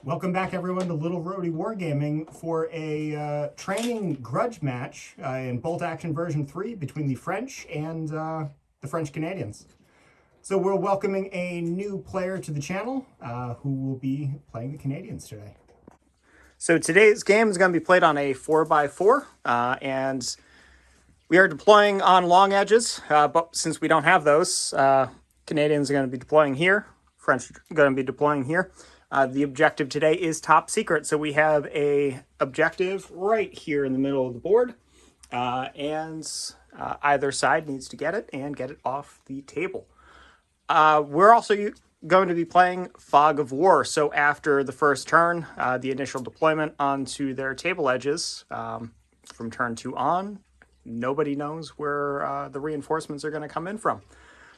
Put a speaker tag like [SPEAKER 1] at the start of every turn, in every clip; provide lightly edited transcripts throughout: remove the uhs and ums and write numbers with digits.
[SPEAKER 1] Welcome back, everyone, to Little Roadie Wargaming for a training grudge match in Bolt Action version 3 between the French and the French Canadians. So we're welcoming a new player to the channel who will be playing the Canadians today. So today's game is going to be played on a 4x4, and we are deploying on long edges, but since we don't have those, Canadians are going to be deploying here, French are going to be deploying here. The objective today is top secret, so we have a objective right here in the middle of the board, and either side needs to get it and get it off the table. We're also going to be playing Fog of War, so after the first turn, the initial deployment onto their table edges, from turn 2 on, nobody knows where the reinforcements are going to come in from.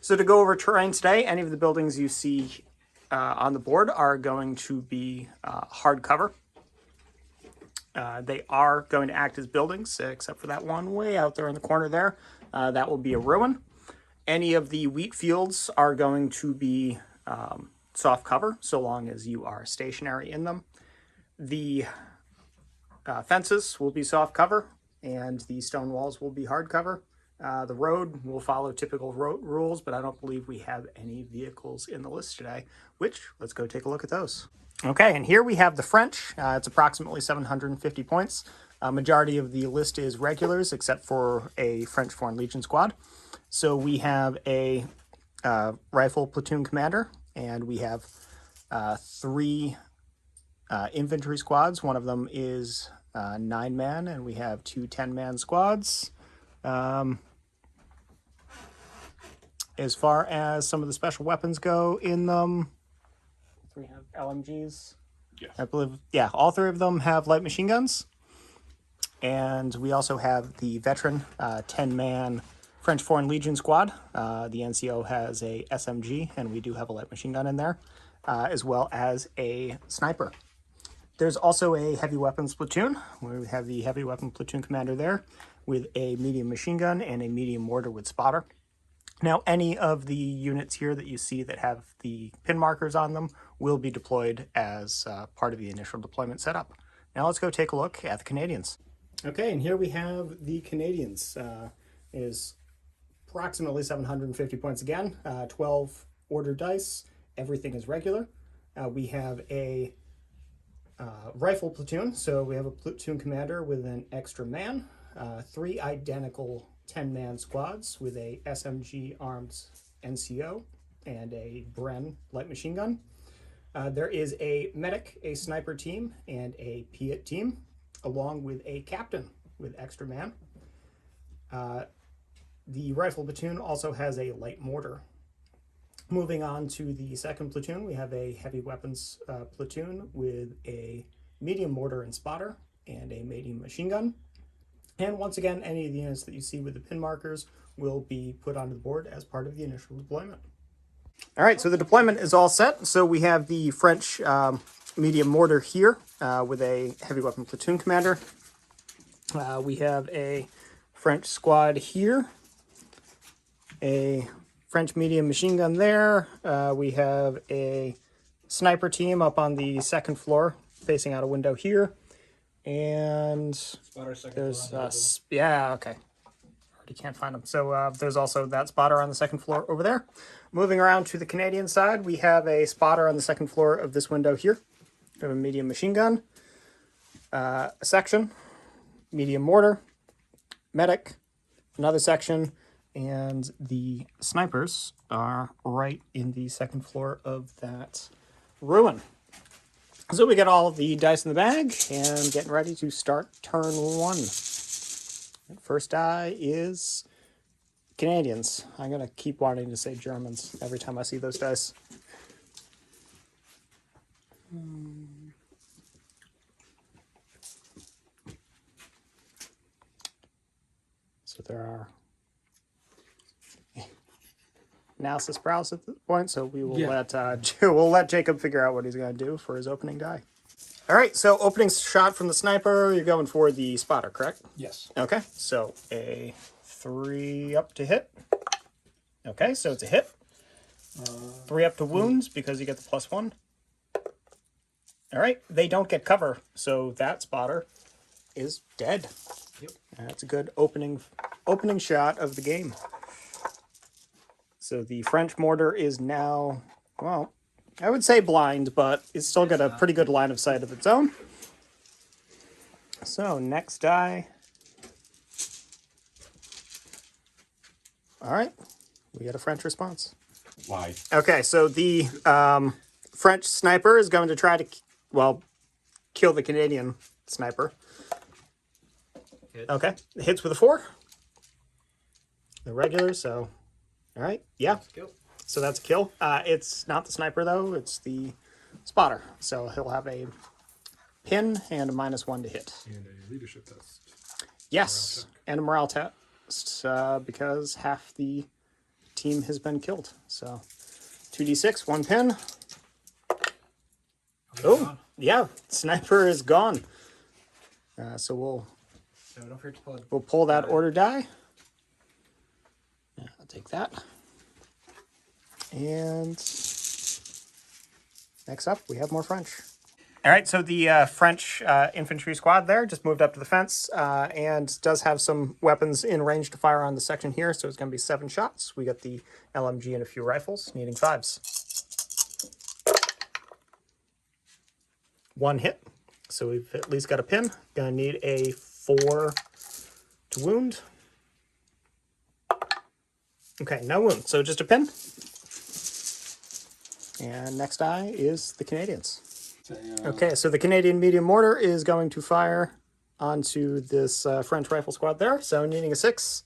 [SPEAKER 1] So to go over terrain today, any of the buildings you see on the board are going to be hard cover. They are going to act as buildings, except for that one way out there in the corner there. That will be a ruin. Any of the wheat fields are going to be soft cover, so long as you are stationary in them. The fences will be soft cover, and the stone walls will be hard cover. The road will follow typical road rules, but I don't believe we have any vehicles in the list today, which, let's go take a look at those. Okay, and here we have the French. It's approximately 750 points. Majority of the list is regulars, except for a French Foreign Legion squad. So we have a rifle platoon commander, and we have 3 infantry squads. One of them is 9-man, and we have 2 10-man squads. As far as some of the special weapons go in them, we have LMGs. Yes. I believe, yeah, all 3 of them have light machine guns. And we also have the veteran 10-man French Foreign Legion squad. The NCO has a SMG, and we do have a light machine gun in there, as well as a sniper. There's also a heavy weapons platoon. We have the heavy weapon platoon commander there with a medium machine gun and a medium mortar with spotter. Now, any of the units here that you see that have the pin markers on them will be deployed as part of the initial deployment setup. Now let's go take a look at the Canadians. Okay, and here we have the Canadians. Is approximately 750 points again, 12 order dice, everything is regular. We have a rifle platoon, so we have a platoon commander with an extra man, 3 identical 10-man squads with a SMG armed NCO and a Bren light machine gun. There is a medic, a sniper team, and a Piet team, along with a captain with extra man. The rifle platoon also has a light mortar. Moving on to the second platoon, we have a heavy weapons platoon with a medium mortar and spotter and a medium machine gun. And once again, any of the units that you see with the pin markers will be put onto the board as part of the initial deployment. All right, so the deployment is all set. So we have the French medium mortar here with a heavy weapon platoon commander. We have a French squad here, a French medium machine gun there. We have a sniper team up on the second floor facing out a window here. And there's, yeah, okay. Already can't find them. So there's also that spotter on the second floor over there. Moving around to the Canadian side, we have a spotter on the second floor of this window here. We have a medium machine gun, a section, medium mortar, medic, another section, and the snipers are right in the second floor of that ruin. So we get all of the dice in the bag and getting ready to start turn 1. First die is Canadians. I'm going to keep wanting to say Germans every time I see those dice. So there are analysis paralysis at this point, so we will let Jacob figure out what he's going to do for his opening die. All right, so opening shot from the sniper, you're going for the spotter, correct?
[SPEAKER 2] Yes.
[SPEAKER 1] Okay, so a 3 up to hit. Okay, so it's a hit. 3 up to wounds because you get the +1. All right, they don't get cover, so that spotter is dead.
[SPEAKER 2] Yep.
[SPEAKER 1] That's a good opening shot of the game. So the French mortar is now, well, I would say blind, but it's still got a pretty good line of sight of its own. So next die. All right, we get a French response.
[SPEAKER 3] Why?
[SPEAKER 1] Okay, so the French sniper is going to try to, well, kill the Canadian sniper.
[SPEAKER 2] Hit.
[SPEAKER 1] Okay, hits with a 4. The regular, so, all right, yeah.
[SPEAKER 2] Kill.
[SPEAKER 1] So that's a kill. It's not the sniper, though. It's the spotter. So he'll have a pin and a -1 to hit.
[SPEAKER 4] And a leadership test.
[SPEAKER 1] Yes, and a morale test because half the team has been killed. So 2d6, 1 pin. Oh, yeah, sniper is gone. So we'll
[SPEAKER 2] don't forget to pull it.
[SPEAKER 1] we'll pull that order die. Yeah, I'll take that. And next up, we have more French. All right, so the French infantry squad there just moved up to the fence and does have some weapons in range to fire on the section here. So it's going to be 7 shots. We got the LMG and a few rifles, needing 5s. 1 hit. So we've at least got a pin. Going to need a 4 to wound. Okay, no wound. So just a pin. And next die is the Canadians. Okay, so the Canadian medium mortar is going to fire onto this French rifle squad there. So needing a 6.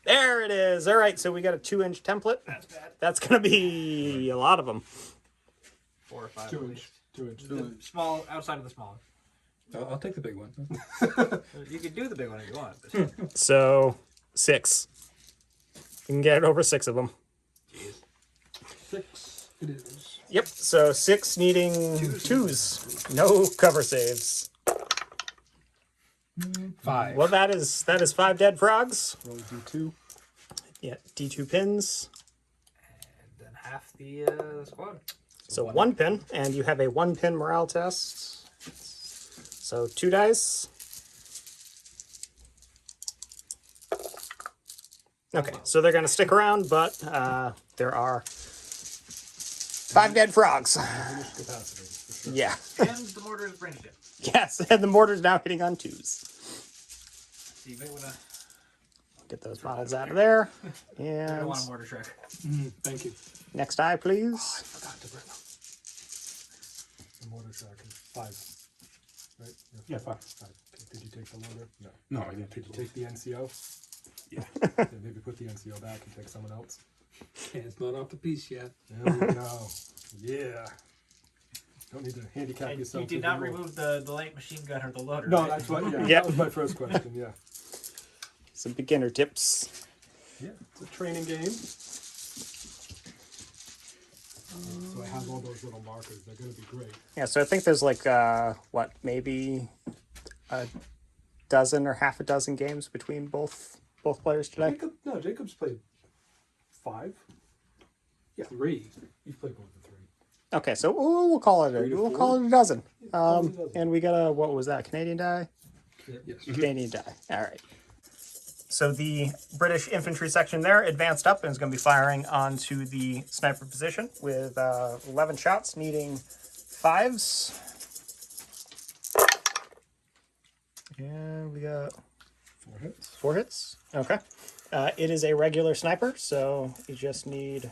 [SPEAKER 1] There it is. All right, so we got a 2-inch template.
[SPEAKER 2] That's bad.
[SPEAKER 1] That's going to be a lot of them.
[SPEAKER 2] 4 or 5.
[SPEAKER 4] 2 inch. 2 inch.
[SPEAKER 2] The small, outside of the small.
[SPEAKER 4] I'll take the big one.
[SPEAKER 2] You could do the big one if you want. But
[SPEAKER 1] So 6. You can get over 6 of them.
[SPEAKER 2] jeez.
[SPEAKER 4] 6 it is.
[SPEAKER 1] Yep, so 6 needing 2s. No cover saves.
[SPEAKER 4] 5.
[SPEAKER 1] Well, that is 5 dead frogs.
[SPEAKER 4] Roll D2.
[SPEAKER 1] Yeah, D2 pins.
[SPEAKER 2] And then half the squad.
[SPEAKER 1] So 1 pin, and you have a 1 pin morale test. So 2 dice. Okay, so they're going to stick around, but there are 5 dead frogs.
[SPEAKER 4] Capacity, for sure.
[SPEAKER 1] Yeah.
[SPEAKER 2] And the mortar is ranged it.
[SPEAKER 1] Yes, and the mortar's now hitting on 2s.
[SPEAKER 2] So you may want to.
[SPEAKER 1] Get those models out of there.
[SPEAKER 2] I
[SPEAKER 1] And
[SPEAKER 2] don't want a mortar track.
[SPEAKER 4] Thank you.
[SPEAKER 1] next die, please.
[SPEAKER 4] I forgot to bring up. The mortar track is 5. Right?
[SPEAKER 3] Yeah, 5.
[SPEAKER 4] Okay. Did you take the mortar? No.
[SPEAKER 3] No, I didn't
[SPEAKER 4] Did
[SPEAKER 3] take
[SPEAKER 4] you
[SPEAKER 3] the
[SPEAKER 4] take the NCO?
[SPEAKER 3] Yeah.
[SPEAKER 4] Yeah, maybe put the NCO back and take someone else.
[SPEAKER 5] It's not off the piece yet.
[SPEAKER 4] There we go. Yeah. Don't need to handicap
[SPEAKER 2] And
[SPEAKER 4] yourself.
[SPEAKER 2] you did
[SPEAKER 4] with
[SPEAKER 2] not
[SPEAKER 4] the roll.
[SPEAKER 2] remove the light machine gun or the loader.
[SPEAKER 4] No,
[SPEAKER 2] right?
[SPEAKER 4] that's what. Yeah,
[SPEAKER 1] Yep.
[SPEAKER 4] that was my first question. Yeah.
[SPEAKER 1] Some beginner tips.
[SPEAKER 4] Yeah, it's a training game. So I have all those little markers. They're going to be great.
[SPEAKER 1] Yeah, so I think there's like, maybe a dozen or half a dozen games between both players today?
[SPEAKER 4] Jacob's played 5. Yeah, 3. You've played more than 3.
[SPEAKER 1] Okay, so we'll call it
[SPEAKER 4] to
[SPEAKER 1] we'll
[SPEAKER 4] 4?
[SPEAKER 1] call it a dozen.
[SPEAKER 4] call it a dozen.
[SPEAKER 1] And we got a, what was that, Canadian die?
[SPEAKER 4] Yes.
[SPEAKER 1] Canadian die. All right. So the British infantry section there advanced up and is going to be firing onto the sniper position with 11 shots, needing 5s. And we got
[SPEAKER 4] 4 hits.
[SPEAKER 1] 4 hits. Okay. It is a regular sniper, so you just need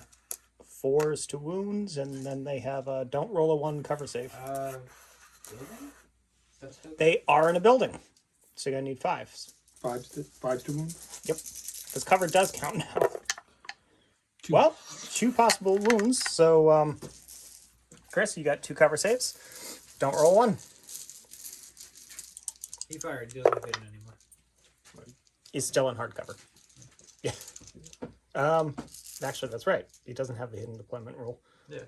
[SPEAKER 1] 4s to wounds, and then they have a don't roll a 1 cover save.
[SPEAKER 2] Building? That's how-
[SPEAKER 1] They are in a building, so you're going to need 5s.
[SPEAKER 5] 5 to wound.
[SPEAKER 1] Yep. Because cover does count now. Well, 2 possible wounds, so Chris, you got 2 cover saves. Don't roll 1.
[SPEAKER 2] He fired. He doesn't have hidden anymore.
[SPEAKER 1] He's still in hard cover. Yeah. Actually, that's right. He doesn't have the hidden deployment rule.
[SPEAKER 2] Yeah.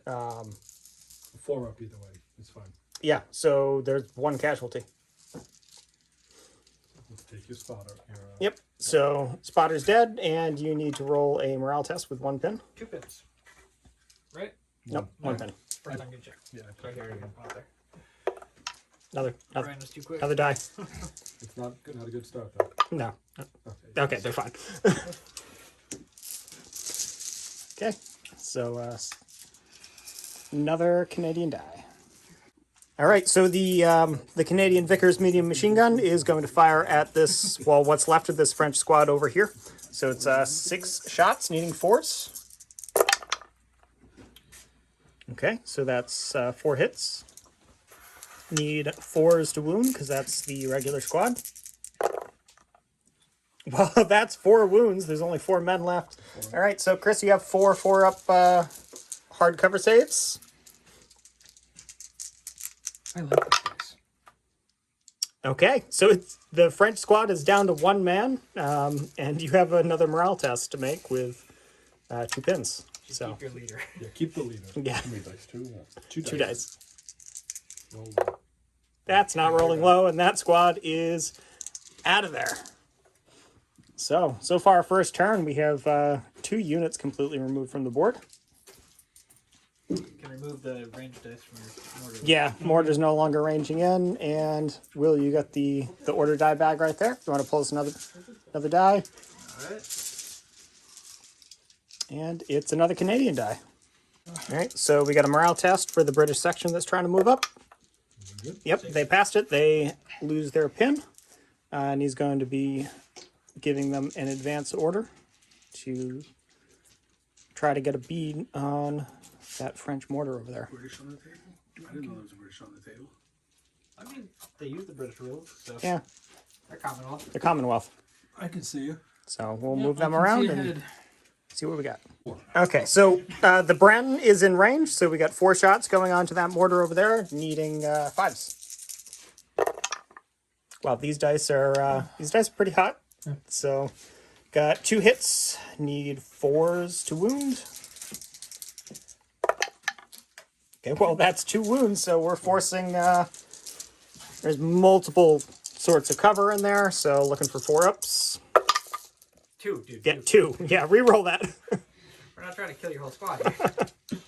[SPEAKER 4] 4 up either way. It's fine.
[SPEAKER 1] Yeah, so there's 1 casualty.
[SPEAKER 4] Let's take your spotter.
[SPEAKER 1] Yep. So spotter's dead, and you need to roll a morale test with 1 pin.
[SPEAKER 2] 2 pins. Right?
[SPEAKER 1] Nope, 1 pin.
[SPEAKER 2] First time good check.
[SPEAKER 4] Yeah,
[SPEAKER 2] Right here. Out there.
[SPEAKER 1] Another
[SPEAKER 2] Brian was too quick.
[SPEAKER 1] another die.
[SPEAKER 4] it's not a good start though.
[SPEAKER 1] No.
[SPEAKER 4] Okay.
[SPEAKER 1] Okay, they're fine. Okay, so another Canadian die. All right, so the Canadian Vickers medium machine gun is going to fire at this, well, what's left of this French squad over here. So it's 6 shots, needing 4s. Okay, so that's 4 hits. Need 4s to wound, because that's the regular squad. Well, that's 4 wounds. There's only 4 men left. All right, so Chris, you have 4 4-up hardcover saves.
[SPEAKER 5] I like this place.
[SPEAKER 1] Okay, so the French squad is down to 1 man, and you have another morale test to make with 2 pins.
[SPEAKER 2] Just
[SPEAKER 1] So
[SPEAKER 2] keep your leader.
[SPEAKER 4] Yeah, keep the leader.
[SPEAKER 1] yeah,
[SPEAKER 5] How many dice? 2?
[SPEAKER 1] 2 dice.
[SPEAKER 4] Roll.
[SPEAKER 1] That's not rolling low, and that squad is out of there. So far, first turn, we have 2 units completely removed from the board.
[SPEAKER 2] You can remove the ranged dice from your mortar.
[SPEAKER 1] Yeah, mortar's no longer ranging in, and Will, you got the order die bag right there. You want to pull us another die,
[SPEAKER 2] Alright.
[SPEAKER 1] and it's another Canadian die. All right, so we got a morale test for the British section that's trying to move up. Yep, they passed it. They lose their pin, and he's going to be giving them an advance order to try to get a bead on that French mortar over there.
[SPEAKER 5] British on the table? I didn't know there was a British on the table.
[SPEAKER 2] I mean, they use the British rules, so
[SPEAKER 1] Yeah,
[SPEAKER 2] they're Commonwealth.
[SPEAKER 1] the Commonwealth.
[SPEAKER 5] I can see you.
[SPEAKER 1] So we'll move
[SPEAKER 5] I
[SPEAKER 1] them
[SPEAKER 5] can
[SPEAKER 1] around
[SPEAKER 5] see
[SPEAKER 1] and
[SPEAKER 5] ahead.
[SPEAKER 1] see what we got. Okay, so the Bren is in range, so we got 4 shots going on to that mortar over there, needing 5s. Wow, these dice are pretty hot. So got 2 hits, need 4s to wound. Okay, well that's 2 wounds, so we're forcing. There's multiple sorts of cover in there, so looking for 4-ups.
[SPEAKER 2] 2, dude.
[SPEAKER 1] Get 2. Yeah, re-roll that.
[SPEAKER 2] We're not trying to kill your whole squad here.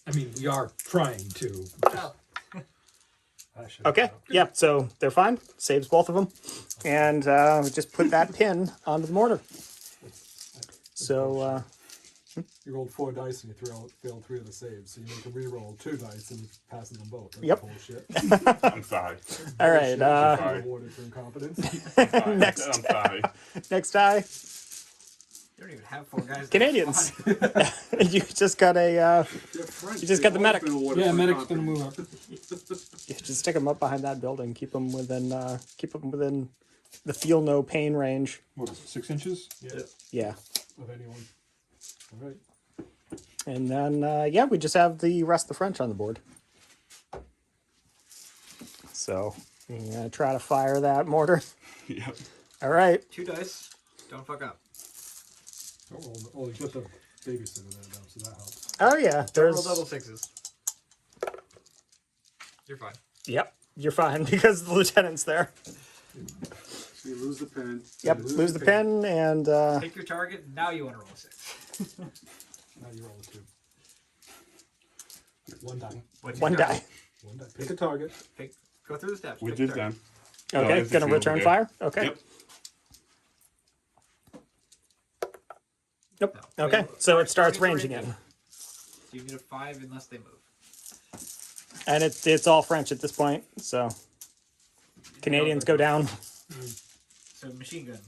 [SPEAKER 5] I mean, we are trying to.
[SPEAKER 2] Well,
[SPEAKER 4] I should
[SPEAKER 1] Okay, yeah, so they're fine. Saves both of them. And we just put that pin onto the mortar. So,
[SPEAKER 4] You rolled 4 dice and you failed 3 of the saves, so you make a re-roll 2 dice and you passes them both. That's
[SPEAKER 1] Yep.
[SPEAKER 4] bullshit.
[SPEAKER 3] I'm sorry.
[SPEAKER 1] all right,
[SPEAKER 3] Sorry.
[SPEAKER 4] Rewarded for incompetence.
[SPEAKER 3] I'm sorry.
[SPEAKER 1] Next.
[SPEAKER 3] I'm sorry.
[SPEAKER 1] next die.
[SPEAKER 2] you don't even have 4 guys. in the
[SPEAKER 1] Canadians.
[SPEAKER 2] squad.
[SPEAKER 1] You just got a,
[SPEAKER 5] You
[SPEAKER 1] just got the medic.
[SPEAKER 5] Yeah, medic's gonna move up.
[SPEAKER 1] you just stick them up behind that building. Keep them within the feel no pain range.
[SPEAKER 5] What is it, 6 inches?
[SPEAKER 4] Yeah,
[SPEAKER 1] Yeah.
[SPEAKER 4] of anyone. All right.
[SPEAKER 1] And then, yeah, we just have the rest of the French on the board. So, you're going to try to fire that mortar.
[SPEAKER 3] Yep.
[SPEAKER 1] All right.
[SPEAKER 2] 2 dice. Don't fuck up.
[SPEAKER 4] Oh, you put the babysitter there now, so that helps.
[SPEAKER 1] Oh, yeah.
[SPEAKER 2] Roll
[SPEAKER 1] There's.
[SPEAKER 2] double 6s. You're fine.
[SPEAKER 1] Yep. You're fine because the lieutenant's there.
[SPEAKER 5] So you lose the pin.
[SPEAKER 1] Yep. Lose the pin and.
[SPEAKER 2] Pick your target. Now you want to roll a 6.
[SPEAKER 4] Now you roll a 2. 1 die.
[SPEAKER 2] What's your
[SPEAKER 1] One
[SPEAKER 2] target?
[SPEAKER 1] die.
[SPEAKER 4] 1 die. Pick a target.
[SPEAKER 2] Go through the steps.
[SPEAKER 3] We
[SPEAKER 2] Pick a
[SPEAKER 3] did
[SPEAKER 2] target.
[SPEAKER 3] them.
[SPEAKER 1] Okay.
[SPEAKER 3] it's
[SPEAKER 1] Gonna
[SPEAKER 3] the
[SPEAKER 1] return
[SPEAKER 3] over
[SPEAKER 1] fire. Okay.
[SPEAKER 3] Yep.
[SPEAKER 1] Nope.
[SPEAKER 2] No.
[SPEAKER 1] Okay.
[SPEAKER 2] Wait,
[SPEAKER 1] So it starts
[SPEAKER 2] target's
[SPEAKER 1] ranging
[SPEAKER 2] already
[SPEAKER 1] in.
[SPEAKER 2] moved. So you need a 5 unless they move.
[SPEAKER 1] And it's all French at this point. So Canadians go down.
[SPEAKER 2] So machine gun.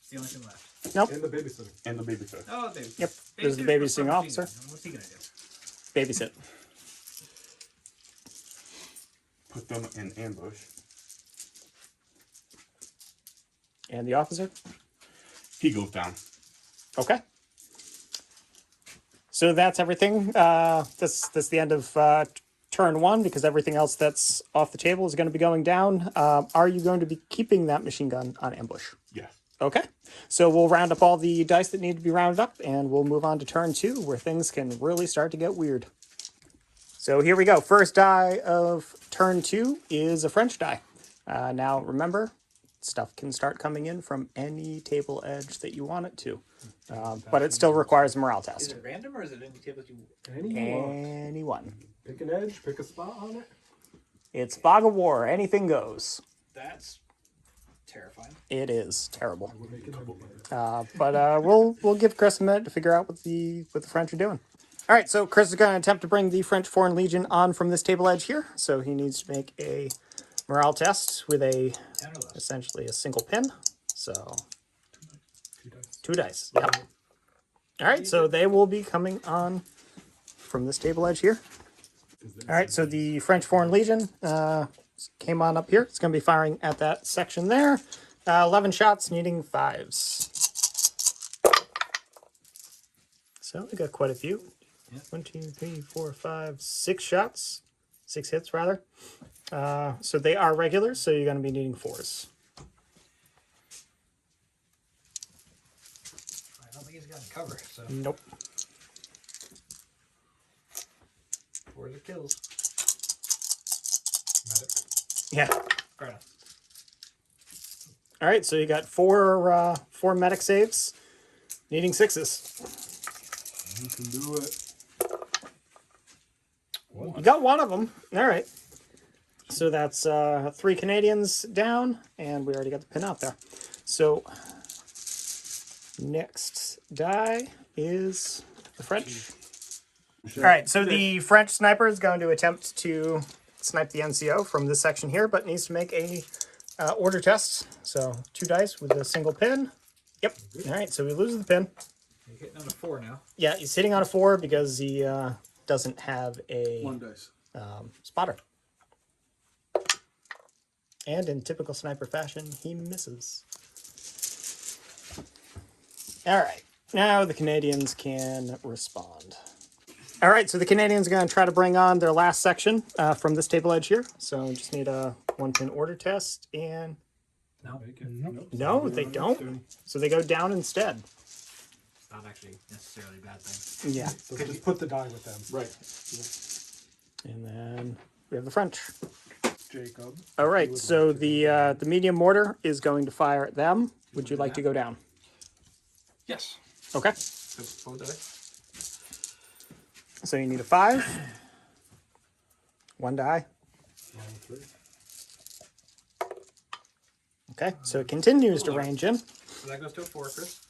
[SPEAKER 2] It's the only thing left.
[SPEAKER 1] Nope.
[SPEAKER 4] And the babysitter.
[SPEAKER 3] And the babysitter.
[SPEAKER 2] Oh, baby.
[SPEAKER 1] Yep. There's the
[SPEAKER 2] Babysitter's
[SPEAKER 1] babysitting
[SPEAKER 2] machine
[SPEAKER 1] officer.
[SPEAKER 2] gun. What's he gonna do?
[SPEAKER 1] Babysit.
[SPEAKER 3] Put them in ambush.
[SPEAKER 1] And the officer.
[SPEAKER 3] He goes down.
[SPEAKER 1] Okay. So that's everything. That's the end of turn 1 because everything else that's off the table is going to be going down. Are you going to be keeping that machine gun on ambush?
[SPEAKER 3] Yes.
[SPEAKER 1] Okay. So we'll round up all the dice that need to be rounded up and we'll move on to turn 2 where things can really start to get weird. So here we go. First die of turn 2 is a French die. Now remember, stuff can start coming in from any table edge that you want it to. But it still requires a morale
[SPEAKER 2] Is
[SPEAKER 1] test.
[SPEAKER 2] it random or is it any tables you?
[SPEAKER 4] Any you want.
[SPEAKER 1] Anyone.
[SPEAKER 4] Pick an edge, pick a spot on it.
[SPEAKER 1] It's fog of war. Anything goes.
[SPEAKER 2] That's terrifying.
[SPEAKER 1] It is terrible.
[SPEAKER 4] We'll make it better.
[SPEAKER 1] But we'll give Chris a minute to figure out what the French are doing. All right, so Chris is going to attempt to bring the French Foreign Legion on from this table edge here. So he needs to make a morale test with
[SPEAKER 2] 10 or less.
[SPEAKER 1] essentially a single pin. So
[SPEAKER 4] 2 dice.
[SPEAKER 1] 2 dice. Yep. All right, so they will be coming on from this table edge here. All right, so the French Foreign Legion came on up here. It's going to be firing at that section there. 11 shots, needing 5s. So we got quite a few.
[SPEAKER 2] Yep.
[SPEAKER 1] 1, 2, 3, 4, 5, 6 shots. 6 hits, rather. So they are regulars, so you're going to be needing 4s.
[SPEAKER 2] I don't think he's got cover, so
[SPEAKER 1] Nope.
[SPEAKER 2] 4s are kills.
[SPEAKER 4] Medic.
[SPEAKER 1] Yeah.
[SPEAKER 2] Fair enough.
[SPEAKER 1] All right, so you got 4 medic saves, needing 6s.
[SPEAKER 5] You can do it.
[SPEAKER 1] You got one of them. All right. So that's 3 Canadians down, and we already got the pin out there. So next die is the French. All right, so the French sniper is going to attempt to snipe the NCO from this section here, but needs to make a order test. So 2 dice with a single pin. Yep. All right, so we lose the pin.
[SPEAKER 2] You're hitting on a 4 now.
[SPEAKER 1] Yeah, he's hitting on a 4 because he doesn't have a
[SPEAKER 5] 1 dice.
[SPEAKER 1] spotter. And in typical sniper fashion, he misses. All right, now the Canadians can respond. All right, so the Canadians are going to try to bring on their last section from this table edge here. So we just need a 1-pin order test, and
[SPEAKER 2] No,
[SPEAKER 5] Make it.
[SPEAKER 4] Nope.
[SPEAKER 1] no, they don't. So they go down instead.
[SPEAKER 2] it's not actually necessarily a bad thing.
[SPEAKER 1] Yeah,
[SPEAKER 4] So just put the die with them.
[SPEAKER 5] Right.
[SPEAKER 1] and then we have the French.
[SPEAKER 5] Jacob.
[SPEAKER 1] All right, so the medium mortar is going to fire at them. Would you like to go down?
[SPEAKER 4] Yes.
[SPEAKER 1] Okay.
[SPEAKER 2] So, both dice.
[SPEAKER 1] So you need a 5. 1 die.
[SPEAKER 4] 3.
[SPEAKER 1] Okay, so it continues to range in.
[SPEAKER 2] So that goes to a 4, Chris.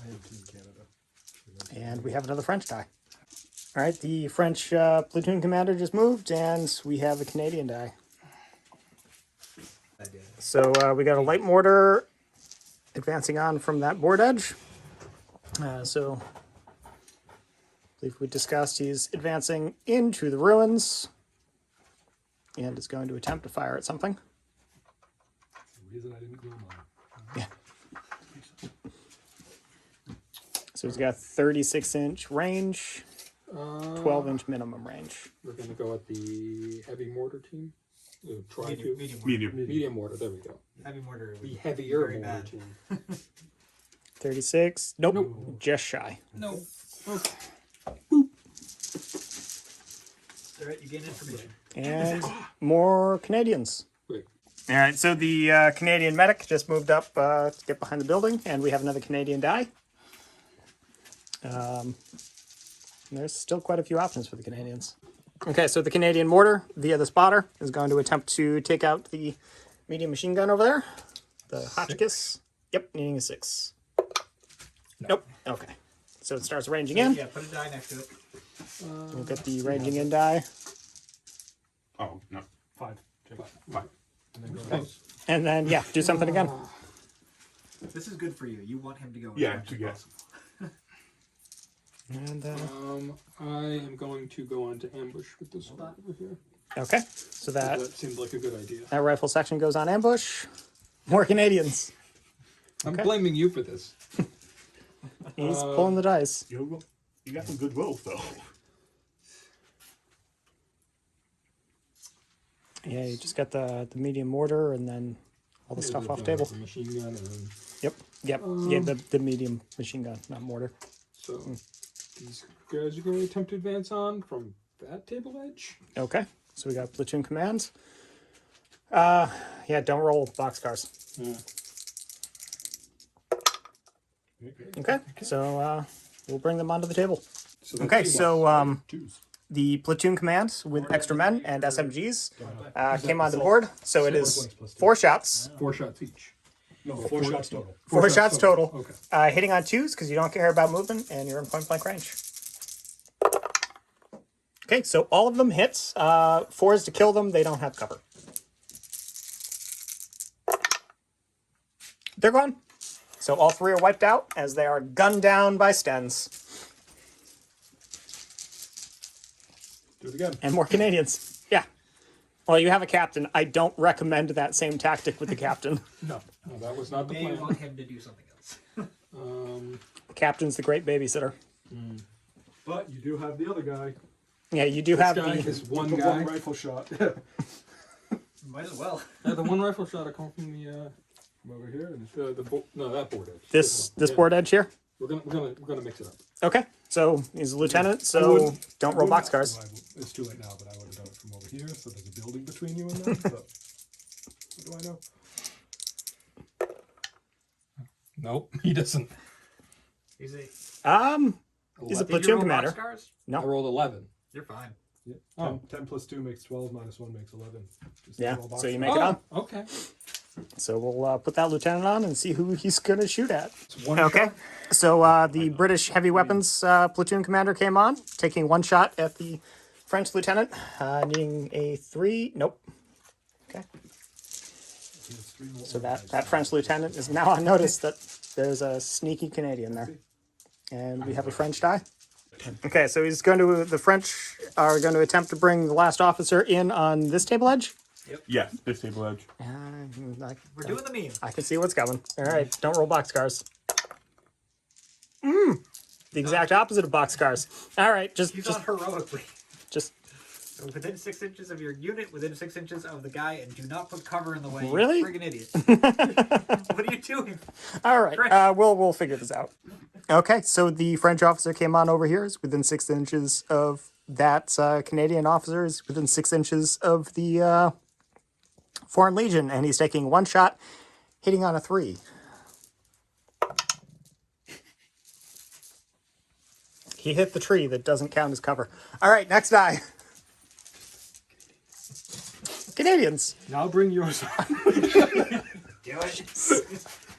[SPEAKER 4] I am Team Canada.
[SPEAKER 1] And we have another French die. All right, the French platoon commander just moved, and we have a Canadian die.
[SPEAKER 2] I did.
[SPEAKER 1] So we got a light mortar advancing on from that board edge. So I believe we discussed he's advancing into the ruins and is going to attempt to fire at something.
[SPEAKER 4] The reason I didn't glue mine.
[SPEAKER 1] Yeah. So he's got 36-inch range, 12-inch minimum range.
[SPEAKER 4] We're going to go at the heavy mortar team. Try
[SPEAKER 2] Medium,
[SPEAKER 4] to.
[SPEAKER 2] medium,
[SPEAKER 3] Medium.
[SPEAKER 4] Medium mortar, there we go.
[SPEAKER 2] Heavy mortar.
[SPEAKER 4] The
[SPEAKER 2] would
[SPEAKER 4] heavier
[SPEAKER 2] very
[SPEAKER 4] mortar
[SPEAKER 2] bad.
[SPEAKER 4] team.
[SPEAKER 1] 36. Nope. Just shy.
[SPEAKER 2] No. Okay. Alright, you gain information.
[SPEAKER 1] And more Canadians.
[SPEAKER 4] Wait.
[SPEAKER 1] All right, so the Canadian medic just moved up to get behind the building, and we have another Canadian die. There's still quite a few options for the Canadians. Okay, so the Canadian mortar, via the spotter, is going to attempt to take out the medium machine gun over there. The Hotchkiss. Yep, needing a 6. Nope. Okay. So it starts ranging in.
[SPEAKER 2] Yeah, put a die next to it.
[SPEAKER 1] We'll get the ranging in die.
[SPEAKER 3] Oh, no.
[SPEAKER 4] 5. Jacob.
[SPEAKER 3] 5.
[SPEAKER 4] And then go
[SPEAKER 1] Okay. And then, yeah, do something again.
[SPEAKER 2] This is good for you. You want him to go. as
[SPEAKER 3] Yeah,
[SPEAKER 2] much
[SPEAKER 3] to
[SPEAKER 2] as
[SPEAKER 3] get.
[SPEAKER 2] possible.
[SPEAKER 1] And
[SPEAKER 4] I am going to go on to ambush with this spot over here.
[SPEAKER 1] okay, so
[SPEAKER 4] That
[SPEAKER 1] that
[SPEAKER 4] seems like a good idea.
[SPEAKER 1] rifle section goes on ambush. More Canadians.
[SPEAKER 4] I'm
[SPEAKER 1] Okay.
[SPEAKER 4] blaming you for this.
[SPEAKER 1] He's pulling the dice.
[SPEAKER 3] You got some good rolls, though.
[SPEAKER 1] Yeah, you just got the medium mortar and then all the stuff off table.
[SPEAKER 4] The machine gun and
[SPEAKER 1] Yep, yeah, the medium machine gun, not mortar.
[SPEAKER 4] so these guys are going to attempt to advance on from that table edge.
[SPEAKER 1] Okay, so we got platoon command. Yeah, don't roll boxcars. Okay, so we'll bring them onto the table.
[SPEAKER 4] So that's
[SPEAKER 1] Okay,
[SPEAKER 4] team
[SPEAKER 1] so
[SPEAKER 3] Twos.
[SPEAKER 1] the platoon command with extra men and SMGs came onto the
[SPEAKER 5] assault?
[SPEAKER 1] board. So it is 4 shots.
[SPEAKER 4] 4 shots each.
[SPEAKER 5] No, 4 shots total.
[SPEAKER 1] 4 shots total.
[SPEAKER 4] Okay.
[SPEAKER 1] Hitting on 2s because you don't care about movement and you're in point blank range. Okay, so all of them hits. 4 is to kill them. They don't have cover. They're gone. So all 3 are wiped out as they are gunned down by Stens.
[SPEAKER 5] Do it again.
[SPEAKER 1] And more Canadians. Yeah. Well, you have a captain. I don't recommend that same tactic with the captain.
[SPEAKER 4] No, that was not the
[SPEAKER 2] Maybe
[SPEAKER 4] plan.
[SPEAKER 2] want him to do something else.
[SPEAKER 1] The captain's the great babysitter.
[SPEAKER 5] But you do have the other guy.
[SPEAKER 1] Yeah, you do have
[SPEAKER 4] guy
[SPEAKER 1] the...
[SPEAKER 4] is one
[SPEAKER 5] The
[SPEAKER 4] guy.
[SPEAKER 5] one rifle shot.
[SPEAKER 2] Might as well.
[SPEAKER 4] Yeah, the one rifle shot I come from
[SPEAKER 5] From over here. And
[SPEAKER 4] that board edge.
[SPEAKER 1] This
[SPEAKER 4] one.
[SPEAKER 1] board edge here?
[SPEAKER 4] We're gonna mix it up.
[SPEAKER 1] Okay. So he's a lieutenant,
[SPEAKER 5] I
[SPEAKER 1] so
[SPEAKER 5] wouldn't-
[SPEAKER 1] don't roll boxcars.
[SPEAKER 5] It's too late now, but I would have done it from over here. So there's a building between you and them. But what do I know?
[SPEAKER 4] Nope, he doesn't.
[SPEAKER 2] He's a.
[SPEAKER 1] He's a
[SPEAKER 4] 11.
[SPEAKER 2] Did you
[SPEAKER 1] platoon
[SPEAKER 2] roll
[SPEAKER 1] commander.
[SPEAKER 2] boxcars?
[SPEAKER 1] No.
[SPEAKER 4] I rolled 11.
[SPEAKER 2] You're fine.
[SPEAKER 5] Yeah.
[SPEAKER 4] Oh.
[SPEAKER 5] 10 plus 2 makes 12, minus 1 makes 11. Just
[SPEAKER 1] Yeah,
[SPEAKER 5] roll
[SPEAKER 1] so you
[SPEAKER 5] boxes.
[SPEAKER 1] make it on.
[SPEAKER 4] Okay.
[SPEAKER 1] So we'll put that lieutenant on and see who he's going to shoot at.
[SPEAKER 4] It's one
[SPEAKER 1] Okay.
[SPEAKER 4] shot.
[SPEAKER 1] So the British heavy weapons platoon commander came on, taking 1 shot at the French lieutenant, needing a 3. Nope. Okay. So that French lieutenant is now on notice that there's a sneaky Canadian there. And we have a French die. Okay, so the French are going to attempt to bring the last officer in on this table edge.
[SPEAKER 3] Yeah, this table edge.
[SPEAKER 2] We're doing the meme.
[SPEAKER 1] I can see what's coming. All right, don't roll boxcars. The exact opposite of boxcars. All right, just
[SPEAKER 2] He's on heroically.
[SPEAKER 1] just
[SPEAKER 2] Within 6 inches of your unit, within 6 inches of the guy, and do not put cover in the way.
[SPEAKER 1] Really?
[SPEAKER 2] You friggin' idiot. What are you doing?
[SPEAKER 1] all right.
[SPEAKER 2] French.
[SPEAKER 1] We'll figure this out. Okay, so the French officer came on over here. Is within 6 inches of that Canadian officer. Is within 6 inches of the Foreign Legion, and he's taking 1 shot, hitting on a 3. He hit the tree that doesn't count as cover. All right, next die. Canadians.
[SPEAKER 5] Now bring yours on.
[SPEAKER 2] Do it.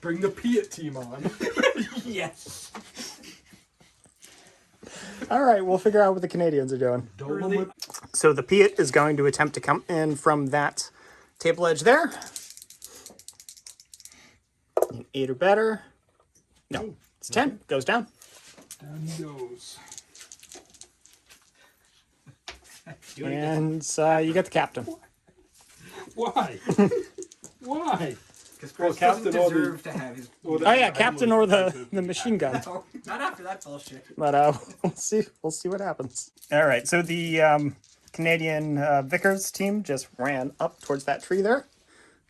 [SPEAKER 5] Bring the Piat team on.
[SPEAKER 2] Yes.
[SPEAKER 1] All right, we'll figure out what the Canadians are doing.
[SPEAKER 5] Dome
[SPEAKER 2] Really?
[SPEAKER 5] with
[SPEAKER 1] So the Piat is going to attempt to come in from that table edge there. 8 or better. No, it's 10. Goes down.
[SPEAKER 4] Down he goes.
[SPEAKER 2] Do it again.
[SPEAKER 1] And you get the captain.
[SPEAKER 4] Why? Why?
[SPEAKER 2] Because Chris
[SPEAKER 5] Captain
[SPEAKER 2] doesn't
[SPEAKER 5] or the-
[SPEAKER 2] deserve to have his.
[SPEAKER 1] Oh yeah, captain or the machine gun.
[SPEAKER 2] No, not after that bullshit.
[SPEAKER 1] But we'll see what happens. All right, so the Canadian Vickers team just ran up towards that tree there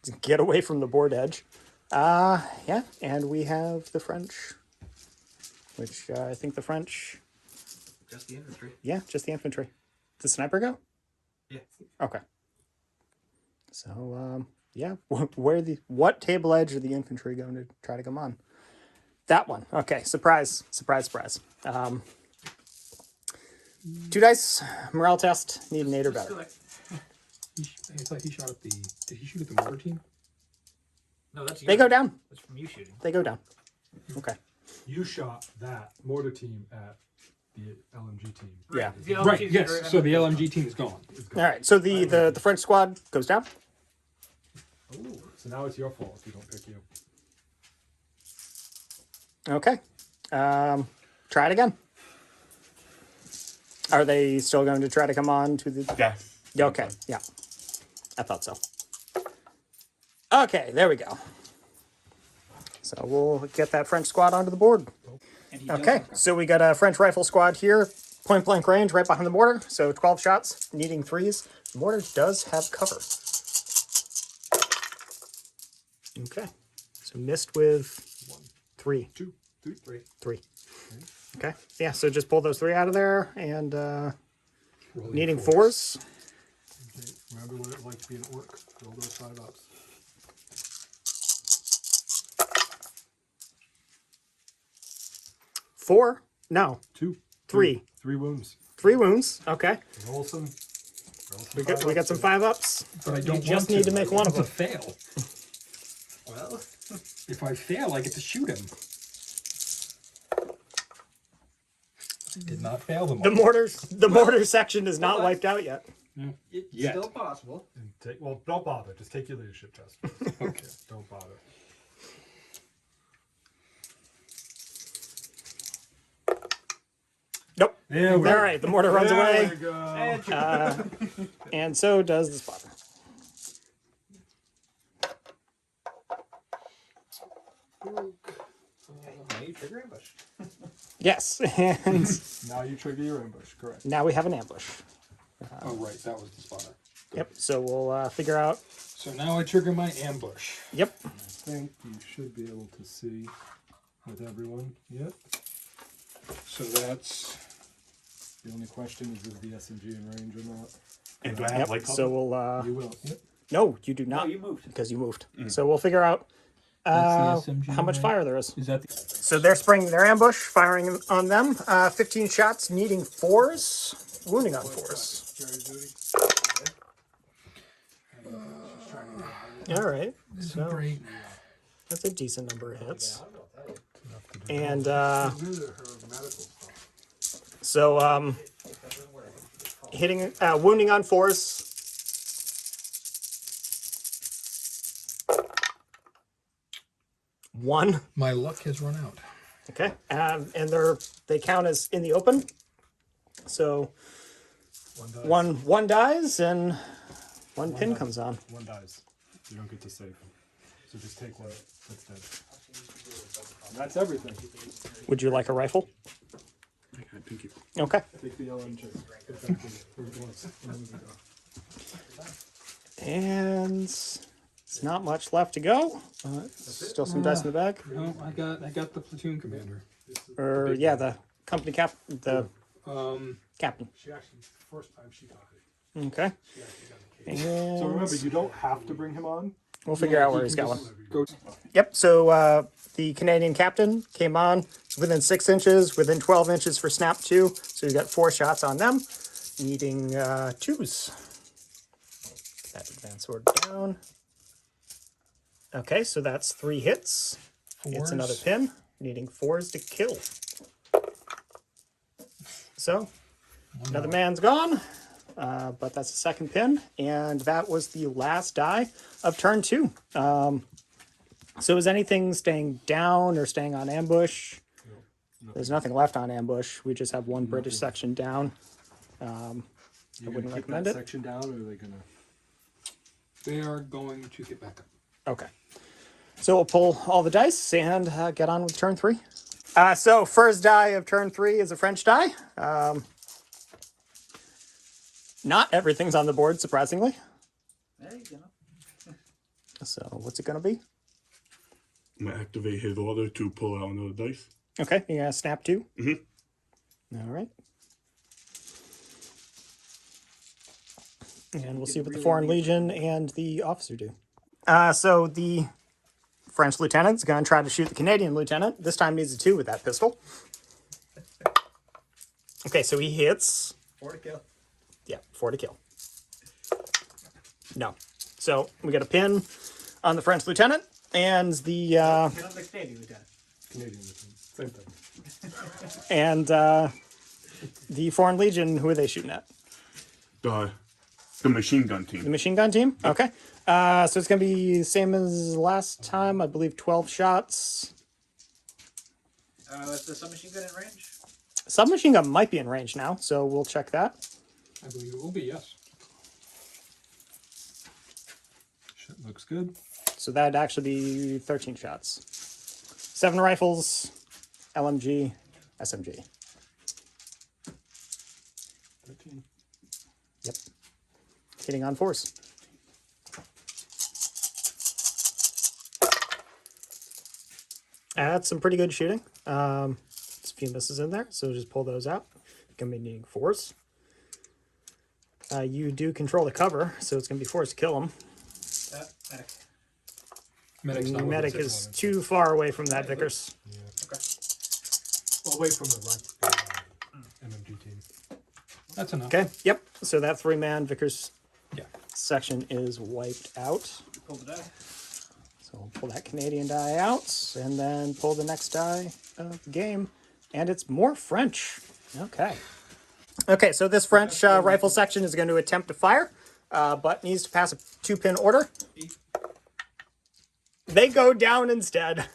[SPEAKER 1] to get away from the board edge. Yeah, and we have the French, which I think the French,
[SPEAKER 2] Just the infantry.
[SPEAKER 1] yeah, just the infantry. Did the sniper go?
[SPEAKER 2] Yeah.
[SPEAKER 1] Okay. So yeah, what table edge are the infantry going to try to come on? That one. Okay, surprise, surprise, surprise. 2 dice, morale test, need an 8 or
[SPEAKER 2] Just do
[SPEAKER 1] better.
[SPEAKER 2] it.
[SPEAKER 4] I thought he shot at the. Did he shoot at the mortar team?
[SPEAKER 2] No, that's you.
[SPEAKER 1] They go down.
[SPEAKER 2] That's from you shooting.
[SPEAKER 1] They go down. Okay.
[SPEAKER 5] you shot that mortar team at the LMG team.
[SPEAKER 1] Yeah.
[SPEAKER 2] The
[SPEAKER 4] Right.
[SPEAKER 2] LMGs
[SPEAKER 4] Yes.
[SPEAKER 2] are-
[SPEAKER 4] So the LMG team is gone.
[SPEAKER 1] All right. So the French squad goes down.
[SPEAKER 2] Ooh.
[SPEAKER 5] So now it's your fault if we don't pick you.
[SPEAKER 1] Okay. Try it again. Are they still going to try to come on to the?
[SPEAKER 3] Yes.
[SPEAKER 1] Okay. Yeah. I thought so. Okay. There we go. So we'll get that French squad onto the board.
[SPEAKER 2] And he does
[SPEAKER 1] Okay.
[SPEAKER 2] have cover.
[SPEAKER 1] So we got a French rifle squad here, point blank range, right behind the mortar. So 12 shots, needing 3s. The mortar does have cover. Okay. So missed with 3.
[SPEAKER 5] 2, 3, 3.
[SPEAKER 1] 3. Okay. Yeah, so just pull those 3 out of there and
[SPEAKER 4] Rolling
[SPEAKER 1] needing
[SPEAKER 4] force.
[SPEAKER 1] 4s.
[SPEAKER 5] Remember what it like to be an orc? Roll those 5 ups.
[SPEAKER 1] Four? No.
[SPEAKER 5] 2.
[SPEAKER 1] 3.
[SPEAKER 5] 3 wounds.
[SPEAKER 1] 3 wounds. Okay.
[SPEAKER 5] Roll some.
[SPEAKER 1] We got some 5 ups.
[SPEAKER 4] But I
[SPEAKER 1] You
[SPEAKER 4] don't
[SPEAKER 1] just
[SPEAKER 4] want
[SPEAKER 1] need to make one of
[SPEAKER 4] It's a
[SPEAKER 1] them.
[SPEAKER 4] fail.
[SPEAKER 2] Well,
[SPEAKER 4] If I fail, I get to shoot him. I did not fail them.
[SPEAKER 1] The mortar section is not wiped out yet.
[SPEAKER 2] it's
[SPEAKER 4] Yet.
[SPEAKER 2] still possible.
[SPEAKER 5] And take, well, don't bother. Just take your leadership test.
[SPEAKER 4] Okay.
[SPEAKER 5] Don't bother.
[SPEAKER 1] Nope.
[SPEAKER 5] There we
[SPEAKER 1] All
[SPEAKER 5] go.
[SPEAKER 1] right, the mortar runs
[SPEAKER 5] There
[SPEAKER 1] away,
[SPEAKER 5] we go.
[SPEAKER 1] and so does the spotter.
[SPEAKER 2] Now you trigger ambush.
[SPEAKER 1] Yes, and
[SPEAKER 5] Now you trigger your ambush. Correct.
[SPEAKER 1] now we have an ambush.
[SPEAKER 4] Oh, right. That was the spotter.
[SPEAKER 1] Yep. So we'll figure out.
[SPEAKER 4] So now I trigger my ambush.
[SPEAKER 1] Yep.
[SPEAKER 5] I think you should be able to see with everyone. Yep.
[SPEAKER 4] So that's...
[SPEAKER 5] The only question is the SMG in range or not.
[SPEAKER 3] And do I have
[SPEAKER 1] Yep.
[SPEAKER 3] light cover?
[SPEAKER 1] So we'll.
[SPEAKER 5] You will. Yep.
[SPEAKER 1] No, you do
[SPEAKER 2] No,
[SPEAKER 1] not,
[SPEAKER 2] you moved.
[SPEAKER 1] because you moved. So we'll figure out
[SPEAKER 4] That's the SMG,
[SPEAKER 1] how much
[SPEAKER 4] right?
[SPEAKER 1] fire there is.
[SPEAKER 4] Is that the...
[SPEAKER 1] So they're springing their ambush, firing on them. 15 shots, needing 4s, wounding on 4s. All right, so
[SPEAKER 4] Great.
[SPEAKER 1] that's a decent number of hits.
[SPEAKER 5] Enough to do.
[SPEAKER 1] And so hitting, wounding on 4s. One.
[SPEAKER 4] My luck has run out.
[SPEAKER 1] Okay, and they count as in the open. So one dies and one pin
[SPEAKER 5] dies.
[SPEAKER 1] comes on.
[SPEAKER 5] One dies. You don't get to save. So just take one. That's dead. And that's everything.
[SPEAKER 1] Would you like a rifle?
[SPEAKER 3] Okay, thank you.
[SPEAKER 1] Okay.
[SPEAKER 5] Take the LMG. Exactly where it was a minute ago.
[SPEAKER 1] And it's not much left to go. But still some dice in the bag.
[SPEAKER 4] No, I got the platoon commander.
[SPEAKER 1] Or yeah, the company the captain.
[SPEAKER 5] She actually, first time she got it.
[SPEAKER 1] Okay.
[SPEAKER 5] She actually got it.
[SPEAKER 1] And
[SPEAKER 5] So remember, you don't have to bring him on.
[SPEAKER 1] we'll figure out where he's going.
[SPEAKER 4] Go.
[SPEAKER 1] Yep. So the Canadian captain came on within 6 inches, within 12 inches for snap 2. So you got 4 shots on them, needing 2s. Put that advanced sword down. Okay, so that's 3 hits. It's another pin, needing 4s to kill. So another man's gone. But that's the second pin, and that was the last die of turn 2. So is anything staying down or staying on ambush? There's nothing left on ambush. We just have one British section down.
[SPEAKER 5] You
[SPEAKER 1] wouldn't
[SPEAKER 5] gonna keep
[SPEAKER 1] recommend
[SPEAKER 5] that
[SPEAKER 1] it.
[SPEAKER 5] section down, or are they gonna?
[SPEAKER 4] They are going to get back up.
[SPEAKER 1] Okay. So we'll pull all the dice and get on with turn 3. So first die of turn 3 is a French die. Not everything's on the board, surprisingly.
[SPEAKER 2] There you go.
[SPEAKER 1] So what's it going to be?
[SPEAKER 3] I'm gonna activate his order to pull out another dice.
[SPEAKER 1] Okay, you're going to snap 2?
[SPEAKER 3] Mm-hmm.
[SPEAKER 1] All right. And we'll see what the Foreign Legion and the officer do. So the French lieutenant's going to try to shoot the Canadian lieutenant. This time needs a 2 with that pistol. Okay, so he hits.
[SPEAKER 2] 4 to kill.
[SPEAKER 1] Yeah, 4 to kill. No. So we got a pin on the French lieutenant and the
[SPEAKER 2] Hit on the Canadian lieutenant.
[SPEAKER 5] Canadian lieutenant. Same thing.
[SPEAKER 1] and the Foreign Legion. Who are they shooting at?
[SPEAKER 3] The machine gun
[SPEAKER 1] The
[SPEAKER 3] team.
[SPEAKER 1] machine gun team. Okay. So it's gonna be the same as last time. I believe 12 shots.
[SPEAKER 2] Is the submachine gun in range?
[SPEAKER 1] Submachine gun might be in range now, so we'll check that.
[SPEAKER 4] I believe it will be, yes.
[SPEAKER 5] Shit looks good.
[SPEAKER 1] So that'd actually be 13 shots. 7 rifles, LMG, SMG.
[SPEAKER 5] 13.
[SPEAKER 1] Yep. Hitting on 4s. That's some pretty good shooting. There's a few misses in there, so just pull those out. Gonna be needing 4s. You do control the cover, so it's going to be forced to kill him.
[SPEAKER 2] Medic.
[SPEAKER 4] Medic's not
[SPEAKER 1] Medic
[SPEAKER 4] within
[SPEAKER 1] is
[SPEAKER 4] 6
[SPEAKER 1] too far away from that, Vickers.
[SPEAKER 5] Yeah.
[SPEAKER 2] Okay.
[SPEAKER 5] Away from the MMG team. That's enough.
[SPEAKER 1] Okay, yep. So that 3-man Vickers
[SPEAKER 5] Yeah.
[SPEAKER 1] section is wiped out.
[SPEAKER 2] Pull the die.
[SPEAKER 1] So we'll pull that Canadian die out, and then pull the next die of the game. And it's more French. Okay. Okay, so this French rifle section is going to attempt to fire, but needs to pass a 2-pin order. They go down instead.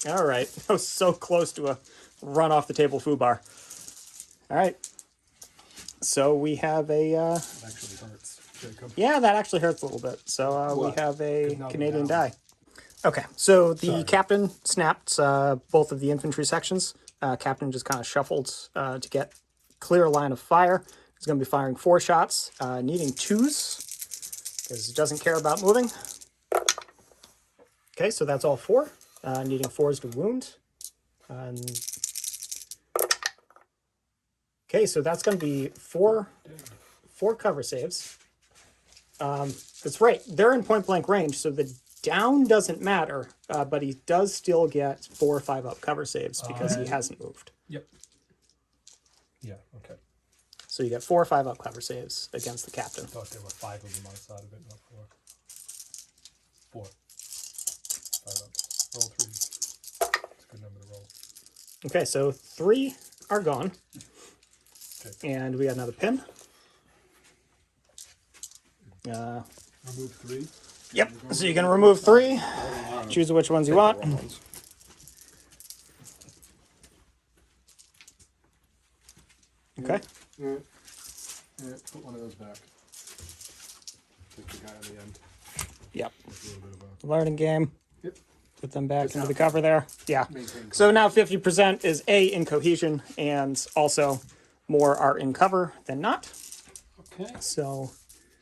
[SPEAKER 1] All right. I was so close to a run off the table foo bar. All right. So we have a...
[SPEAKER 5] It actually hurts, Jacob.
[SPEAKER 1] yeah, that actually hurts a little bit. So we
[SPEAKER 5] What?
[SPEAKER 1] have a
[SPEAKER 5] 'Cause now they're
[SPEAKER 1] Canadian
[SPEAKER 5] down.
[SPEAKER 1] die. Okay, so the
[SPEAKER 5] Sorry.
[SPEAKER 1] captain snapped both of the infantry sections. Captain just kind of shuffled to get clear line of fire. He's going to be firing 4 shots, needing 2s, because he doesn't care about moving. Okay, so that's all 4, needing 4s to wound. Okay, so that's going to be 4 cover saves. That's right, they're in point blank range, so the down doesn't matter, but he does still get 4 or 5 up cover saves because he hasn't moved.
[SPEAKER 5] Yep. Yeah, okay.
[SPEAKER 1] So you get 4 or 5 up cover saves against the captain.
[SPEAKER 5] I thought there were 5 of them on the side of it, not 4. 4. 5 up. Roll 3. It's a good number to roll.
[SPEAKER 1] Okay, so 3 are gone.
[SPEAKER 5] Okay.
[SPEAKER 1] And we got another pin.
[SPEAKER 5] Remove 3.
[SPEAKER 1] Yep, so you're going to remove 3. Choose which ones you want. Okay.
[SPEAKER 5] Alright. Alright, put one of those back. Take the guy on the end.
[SPEAKER 1] Yep.
[SPEAKER 5] With a little bit of a
[SPEAKER 1] Learning game.
[SPEAKER 5] Yep.
[SPEAKER 1] Put them back
[SPEAKER 5] It's
[SPEAKER 1] into
[SPEAKER 5] not-
[SPEAKER 1] the cover there. Yeah.
[SPEAKER 5] maintain
[SPEAKER 1] So now 50% is A, in cohesion, and also more are in cover than not.
[SPEAKER 4] Okay.
[SPEAKER 1] So,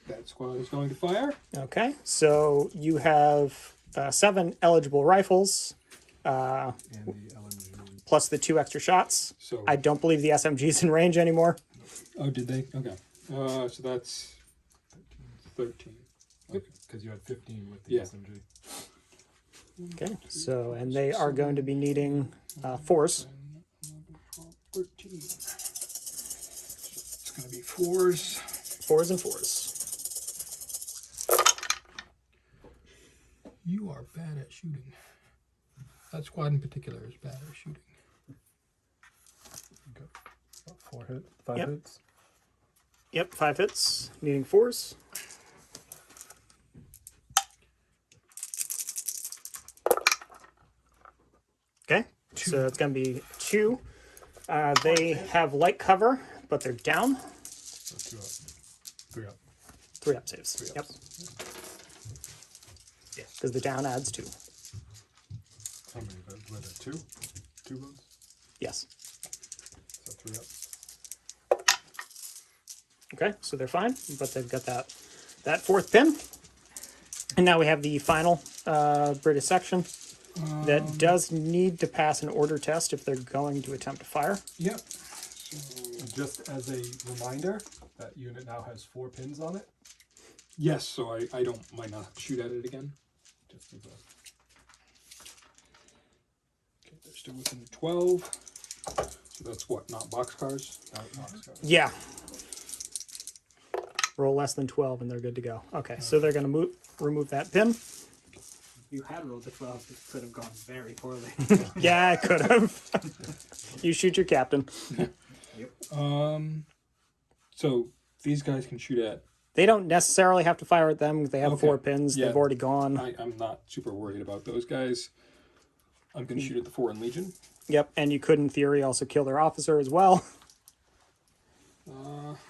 [SPEAKER 4] That squad is going to fire.
[SPEAKER 1] okay. So you have 7 eligible rifles,
[SPEAKER 5] and the LMG.
[SPEAKER 1] plus the 2 extra shots.
[SPEAKER 4] So
[SPEAKER 1] I don't believe the SMG's in range anymore.
[SPEAKER 4] oh, did they? Okay. So that's 13.
[SPEAKER 5] Okay, because you had 15 with the
[SPEAKER 4] Yeah.
[SPEAKER 5] SMG.
[SPEAKER 1] Okay. So, and they are going to be needing 4s.
[SPEAKER 4] 13. It's going to be 4s.
[SPEAKER 1] 4s and 4s.
[SPEAKER 4] You are bad at shooting. That squad in particular is bad at shooting.
[SPEAKER 5] Okay. About 4 hits. 5
[SPEAKER 1] Yep.
[SPEAKER 5] hits.
[SPEAKER 1] Yep, 5 hits, needing 4s. Okay, so it's going to be 2. They have light cover, but they're down.
[SPEAKER 5] So 2 up. 3 up.
[SPEAKER 1] 3 up saves.
[SPEAKER 5] 3
[SPEAKER 1] Yep,
[SPEAKER 5] ups.
[SPEAKER 1] because the down adds 2.
[SPEAKER 5] How many? Were there 2? 2 runs?
[SPEAKER 1] Yes.
[SPEAKER 5] So 3 up.
[SPEAKER 1] Okay, so they're fine, but they've got that 4th pin. And now we have the final British section that does need to pass an order test if they're going to attempt to fire.
[SPEAKER 4] Yep. So,
[SPEAKER 5] Just as a reminder, that unit now has 4 pins on it.
[SPEAKER 4] yes, so I don't might not shoot at it again.
[SPEAKER 5] Just as a
[SPEAKER 4] Okay, they're still within 12. So that's what, not boxcars?
[SPEAKER 5] boxcar.
[SPEAKER 1] Yeah. Roll less than 12 and they're good to go. Okay, so they're going to remove that pin.
[SPEAKER 2] You had rolled a 12. It could have gone very poorly.
[SPEAKER 1] Yeah, I could have. You shoot your captain.
[SPEAKER 4] So these guys can shoot at.
[SPEAKER 1] They don't necessarily have to fire at them. They have
[SPEAKER 4] Okay.
[SPEAKER 1] 4 pins.
[SPEAKER 4] Yeah.
[SPEAKER 1] They've already gone.
[SPEAKER 4] I'm not super worried about those guys. I'm going to shoot at the 4 in Legion.
[SPEAKER 1] Yep, and you could, in theory, also kill their officer as well.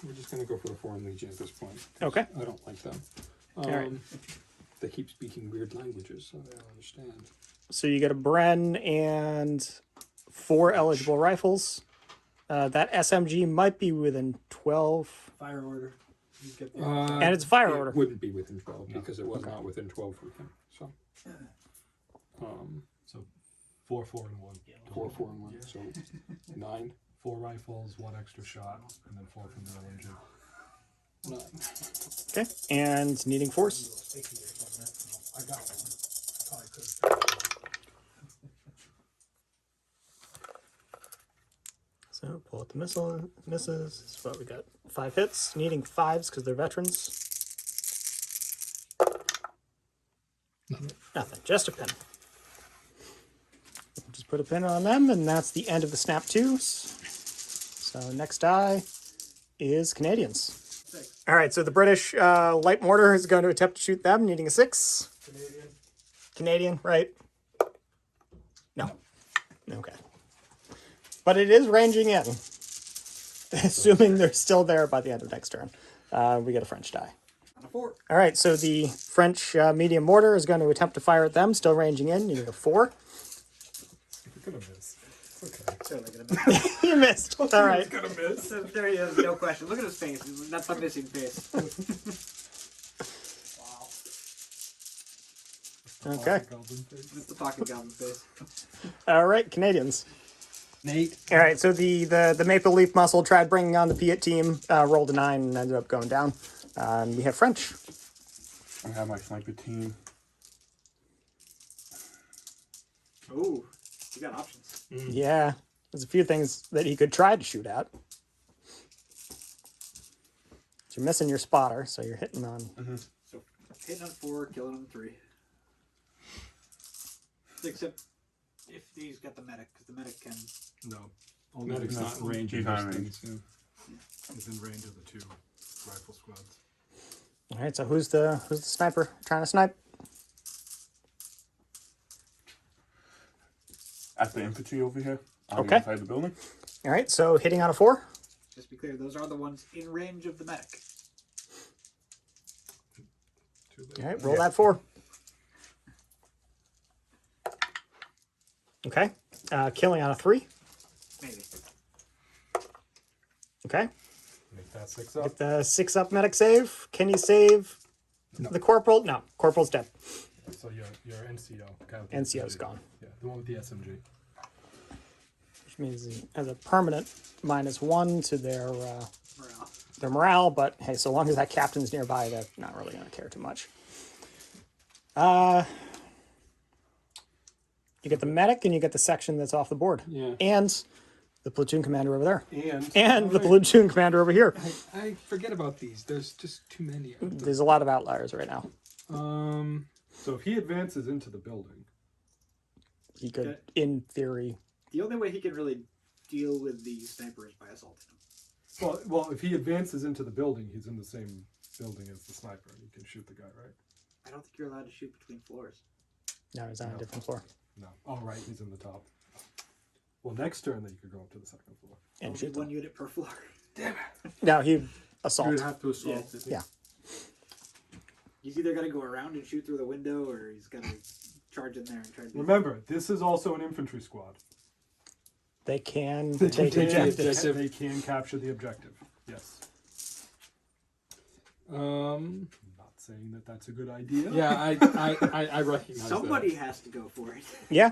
[SPEAKER 4] We're just going to go for the 4 in Legion at this point.
[SPEAKER 1] Okay.
[SPEAKER 4] I don't like them.
[SPEAKER 1] right.
[SPEAKER 4] They keep speaking weird languages, so I don't understand.
[SPEAKER 1] So you get a Bren and 4 eligible rifles. That SMG might be within 12.
[SPEAKER 2] Fire order. You get the
[SPEAKER 1] And it's a fire
[SPEAKER 4] It
[SPEAKER 1] order.
[SPEAKER 4] wouldn't be within 12 because it was not within 12 for him. So,
[SPEAKER 5] So 4, 4, and 1.
[SPEAKER 4] 4, 4, and 1. So 9.
[SPEAKER 5] 4 rifles, 1 extra shot, and then 4 from the LMG.
[SPEAKER 4] 9.
[SPEAKER 1] Okay, and needing force.
[SPEAKER 4] I got one. Probably could.
[SPEAKER 1] So pull out the missile, misses. So we got 5 hits, needing 5s because they're veterans. Nothing, just a pin. Just put a pin on them, and that's the end of the snap 2s. So next die is Canadians.
[SPEAKER 2] 6.
[SPEAKER 1] All right, so the British light mortar is going to attempt to shoot them, needing a 6.
[SPEAKER 2] Canadian.
[SPEAKER 1] Canadian, right? No. Okay. But it is ranging in. Assuming they're still there by the end of next turn. We get a French die.
[SPEAKER 2] On a 4.
[SPEAKER 1] All right, so the French medium mortar is going to attempt to fire at them, still ranging in, needing a 4.
[SPEAKER 5] You're gonna miss. It's okay.
[SPEAKER 2] Certainly gonna miss.
[SPEAKER 1] You missed. All right.
[SPEAKER 5] Gonna miss.
[SPEAKER 2] There he is, no question. Look at his face. That's the missing face. Wow.
[SPEAKER 1] Okay.
[SPEAKER 2] That's the pocket goblin face.
[SPEAKER 1] All right, Canadians.
[SPEAKER 4] Nate.
[SPEAKER 1] All right, so the Maple Leaf Muscle tried bringing on the Piat team, rolled a 9 and ended up going down. We have French.
[SPEAKER 3] I have my sniper team.
[SPEAKER 2] Ooh, you got options.
[SPEAKER 1] Yeah, there's a few things that he could try to shoot at. You're missing your spotter, so you're hitting on...
[SPEAKER 2] So, hitting on 4, killing on 3. Except if he's got the medic, because the medic can...
[SPEAKER 5] No. Only
[SPEAKER 3] Medic's
[SPEAKER 5] it's not in range
[SPEAKER 3] he's
[SPEAKER 5] of
[SPEAKER 3] not
[SPEAKER 5] those
[SPEAKER 3] in range.
[SPEAKER 5] things. Yeah. He's in range of the 2 rifle squads.
[SPEAKER 1] All right, so who's the sniper trying to snipe?
[SPEAKER 3] At the infantry over here. On
[SPEAKER 1] Okay.
[SPEAKER 3] the inside the building.
[SPEAKER 1] All right, so hitting on a 4.
[SPEAKER 2] Just be clear, those are the ones in range of the medic.
[SPEAKER 5] Too late.
[SPEAKER 1] All right, roll that 4. Okay, killing on a 3.
[SPEAKER 2] Maybe.
[SPEAKER 1] Okay,
[SPEAKER 5] Make that 6 up.
[SPEAKER 1] get the 6 up medic save. Can you save the corporal? No, corporal's dead.
[SPEAKER 5] So your NCO.
[SPEAKER 1] NCO's gone.
[SPEAKER 5] Yeah, the one with the SMG.
[SPEAKER 1] Which means he has a permanent -1 to
[SPEAKER 2] Morale.
[SPEAKER 1] their morale, but hey, so long as that captain's nearby, they're not really going to care too much. You get the medic and you get the section that's off the board.
[SPEAKER 4] Yeah.
[SPEAKER 1] And the platoon commander over there.
[SPEAKER 4] And
[SPEAKER 1] The platoon commander over here.
[SPEAKER 4] I forget about these. There's just too many of them.
[SPEAKER 1] There's a lot of outliers right now.
[SPEAKER 5] So if he advances into the building,
[SPEAKER 1] He could,
[SPEAKER 2] Okay.
[SPEAKER 1] in theory...
[SPEAKER 2] The only way he can really deal with the sniper is by assaulting him.
[SPEAKER 5] well, if he advances into the building, he's in the same building as the sniper, and he can shoot the guy, right?
[SPEAKER 2] I don't think you're allowed to shoot between floors.
[SPEAKER 1] No, he's on a different floor.
[SPEAKER 5] No. Oh, right, he's in the top. Well, next turn, then you could go up to the second floor.
[SPEAKER 1] And
[SPEAKER 2] Only
[SPEAKER 1] shoot
[SPEAKER 2] one
[SPEAKER 1] them.
[SPEAKER 2] unit per floor.
[SPEAKER 1] No, he
[SPEAKER 4] You
[SPEAKER 1] assault.
[SPEAKER 4] would have to assault it.
[SPEAKER 1] Yeah.
[SPEAKER 2] He's either got to go around and shoot through the window, or he's got to charge in there and try to do
[SPEAKER 5] Remember, this is also an infantry squad.
[SPEAKER 1] They can
[SPEAKER 4] They
[SPEAKER 1] take
[SPEAKER 4] can take
[SPEAKER 1] objectives.
[SPEAKER 4] objectives.
[SPEAKER 5] They can capture the objective. Yes.
[SPEAKER 4] Um.
[SPEAKER 5] Not saying that that's a good idea.
[SPEAKER 4] Yeah, I recognize
[SPEAKER 2] Somebody has to go for it.
[SPEAKER 1] Yeah.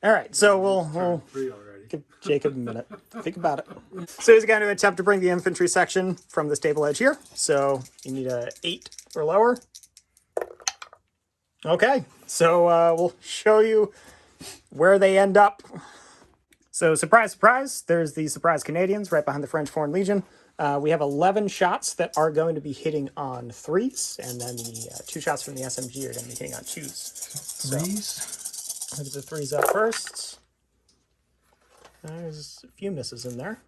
[SPEAKER 1] All right, so we'll
[SPEAKER 5] 3 already.
[SPEAKER 1] give Jacob a minute. Think about it. So he's going to attempt to bring the infantry section from the stable edge here. So you need a 8 or lower. Okay, so we'll show you where they end up. So surprise, surprise, there's the surprise Canadians right behind the French Foreign Legion. We have 11 shots that are going to be hitting on 3s, and then the 2 shots from the SMG are going to be hitting on 2s.
[SPEAKER 4] Threes.
[SPEAKER 1] Look at the 3s up first. There's a few misses in there.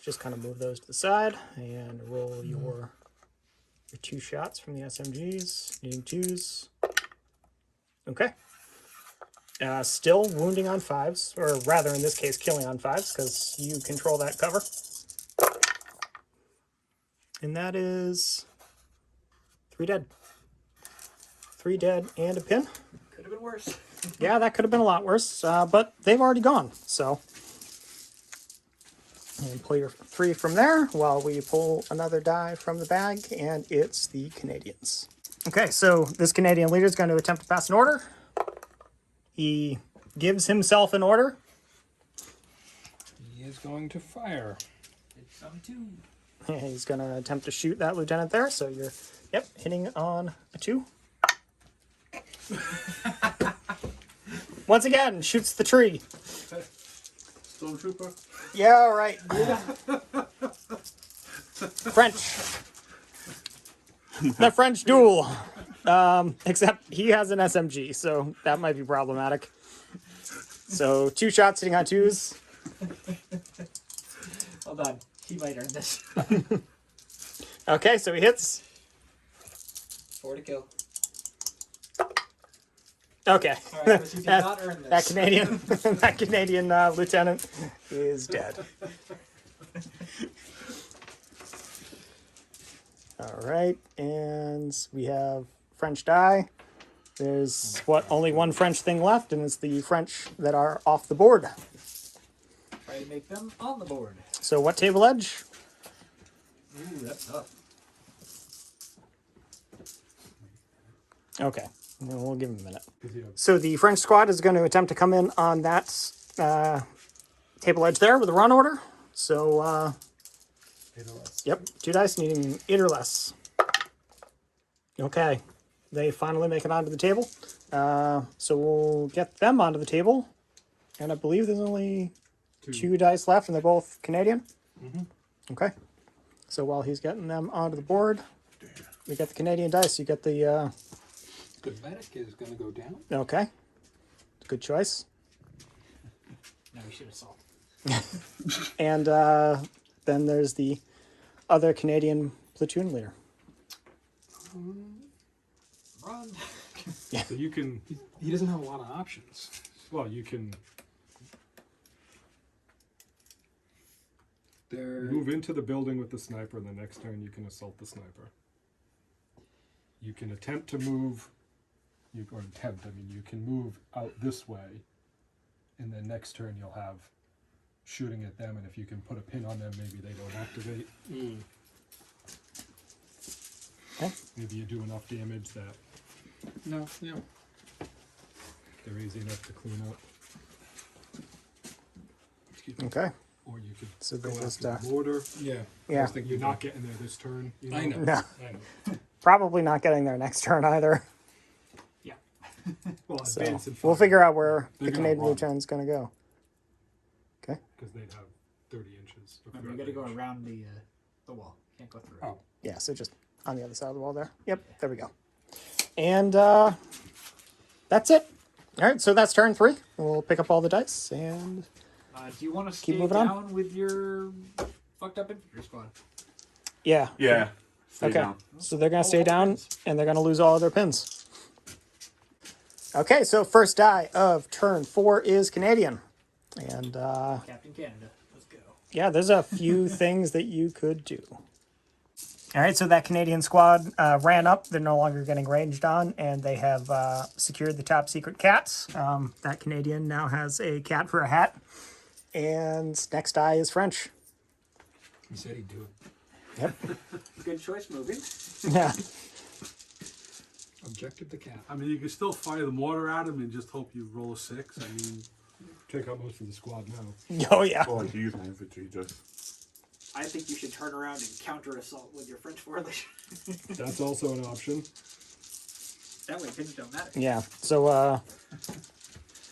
[SPEAKER 1] Just kind of move those to the side and roll your 2 shots from the SMGs, needing 2s. Okay. Still wounding on 5s, or rather in this case killing on 5s, because you control that cover. And that is 3 dead. 3 dead and a pin.
[SPEAKER 2] Could have been worse.
[SPEAKER 1] Yeah, that could have been a lot worse, but they've already gone, so. And pull your 3 from there while we pull another die from the bag, and it's the Canadians. Okay, so this Canadian leader is going to attempt to pass an order. He gives himself an order.
[SPEAKER 4] He is going to fire.
[SPEAKER 2] It's some too.
[SPEAKER 1] He's going to attempt to shoot that lieutenant there. So you're, yep, hitting on a 2. Once again, shoots the tree.
[SPEAKER 4] Stormtrooper.
[SPEAKER 1] Yeah, all right. French. The French duel. Except he has an SMG, so that might be problematic. So 2 shots hitting on 2s.
[SPEAKER 2] Hold on. He might earn this.
[SPEAKER 1] Okay, so he hits.
[SPEAKER 2] 4 to kill.
[SPEAKER 1] Okay.
[SPEAKER 2] All right, Chris, you did not earn this.
[SPEAKER 1] That Canadian, that Canadian lieutenant is dead. All right, and we have French die. There's only one French thing left, and it's the French that are off the board.
[SPEAKER 2] Try to make them on the board.
[SPEAKER 1] So what table edge?
[SPEAKER 2] Ooh, that's tough.
[SPEAKER 1] Okay, well, we'll give him a minute.
[SPEAKER 5] Because you have
[SPEAKER 1] So the French squad is going to attempt to come in on that table edge there with a run order. So,
[SPEAKER 5] 8 or less.
[SPEAKER 1] yep, 2 dice needing 8 or less. Okay, they finally make it onto the table. So we'll get them onto the table. And I believe there's only 2 dice left, and they're both Canadian. Okay, so while he's getting them onto the board, we get the Canadian dice. You get the,
[SPEAKER 4] Good medic is going to go down.
[SPEAKER 1] okay, good choice.
[SPEAKER 2] No, we should assault.
[SPEAKER 1] And then there's the other Canadian platoon leader.
[SPEAKER 2] Run.
[SPEAKER 5] So you can.
[SPEAKER 4] He doesn't have a lot of options.
[SPEAKER 5] Well, you can
[SPEAKER 4] There.
[SPEAKER 5] move into the building with the sniper, and the next turn you can assault the sniper. You can attempt to move. You can move out this way, and then next turn you'll have shooting at them, and if you can put a pin on them, maybe they don't activate.
[SPEAKER 1] Okay.
[SPEAKER 5] Maybe you do enough damage that
[SPEAKER 4] No. Yeah.
[SPEAKER 5] they're easy enough to clean up.
[SPEAKER 1] Okay.
[SPEAKER 5] Or you could
[SPEAKER 1] So
[SPEAKER 5] go
[SPEAKER 1] they just,
[SPEAKER 5] after the mortar.
[SPEAKER 4] Yeah.
[SPEAKER 1] Yeah.
[SPEAKER 5] You're not getting there this turn. You know?
[SPEAKER 4] I know.
[SPEAKER 1] No,
[SPEAKER 5] I know.
[SPEAKER 1] probably not getting there next turn either.
[SPEAKER 2] Yeah.
[SPEAKER 5] Well,
[SPEAKER 1] So
[SPEAKER 5] advance and
[SPEAKER 1] we'll
[SPEAKER 5] fire,
[SPEAKER 1] figure out where
[SPEAKER 5] They're
[SPEAKER 1] the
[SPEAKER 5] gonna
[SPEAKER 1] Canadian
[SPEAKER 5] run.
[SPEAKER 1] lieutenant's going to go. Okay.
[SPEAKER 5] because they'd have 30 inches. of
[SPEAKER 2] Remember, you got to go
[SPEAKER 5] range.
[SPEAKER 2] around the wall. Can't go through.
[SPEAKER 4] Oh.
[SPEAKER 1] Yeah, so just on the other side of the wall there. Yep, there we go. And that's it. All right, so that's turn 3. We'll pick up all the dice and
[SPEAKER 2] Do you want to
[SPEAKER 1] Keep
[SPEAKER 2] stay
[SPEAKER 1] moving on.
[SPEAKER 2] down with your fucked up infantry squad?
[SPEAKER 1] yeah.
[SPEAKER 3] Yeah. Stay
[SPEAKER 1] Okay.
[SPEAKER 3] down.
[SPEAKER 1] So they're going to
[SPEAKER 2] All
[SPEAKER 1] stay
[SPEAKER 2] the
[SPEAKER 1] down
[SPEAKER 2] pins.
[SPEAKER 1] and they're going to lose all of their pins. Okay, so first die of turn 4 is Canadian. And
[SPEAKER 2] Captain Canada. Let's go.
[SPEAKER 1] yeah, there's a few things that you could do. All right, so that Canadian squad ran up. They're no longer getting ranged on, and they have secured the top secret cats. That Canadian now has a cat for a hat. And next die is French.
[SPEAKER 4] He said he'd do it.
[SPEAKER 1] Yep.
[SPEAKER 2] Good choice moving.
[SPEAKER 1] Yeah.
[SPEAKER 4] Objective the cat.
[SPEAKER 6] I mean, you can still fire the mortar at him and just hope you roll a 6. I mean,
[SPEAKER 5] Take out most of the squad now.
[SPEAKER 1] Oh, yeah.
[SPEAKER 3] Or like use my infantry just.
[SPEAKER 2] I think you should turn around and counter assault with your French formation.
[SPEAKER 5] That's also an option.
[SPEAKER 2] That way pins don't matter.
[SPEAKER 1] Yeah. So,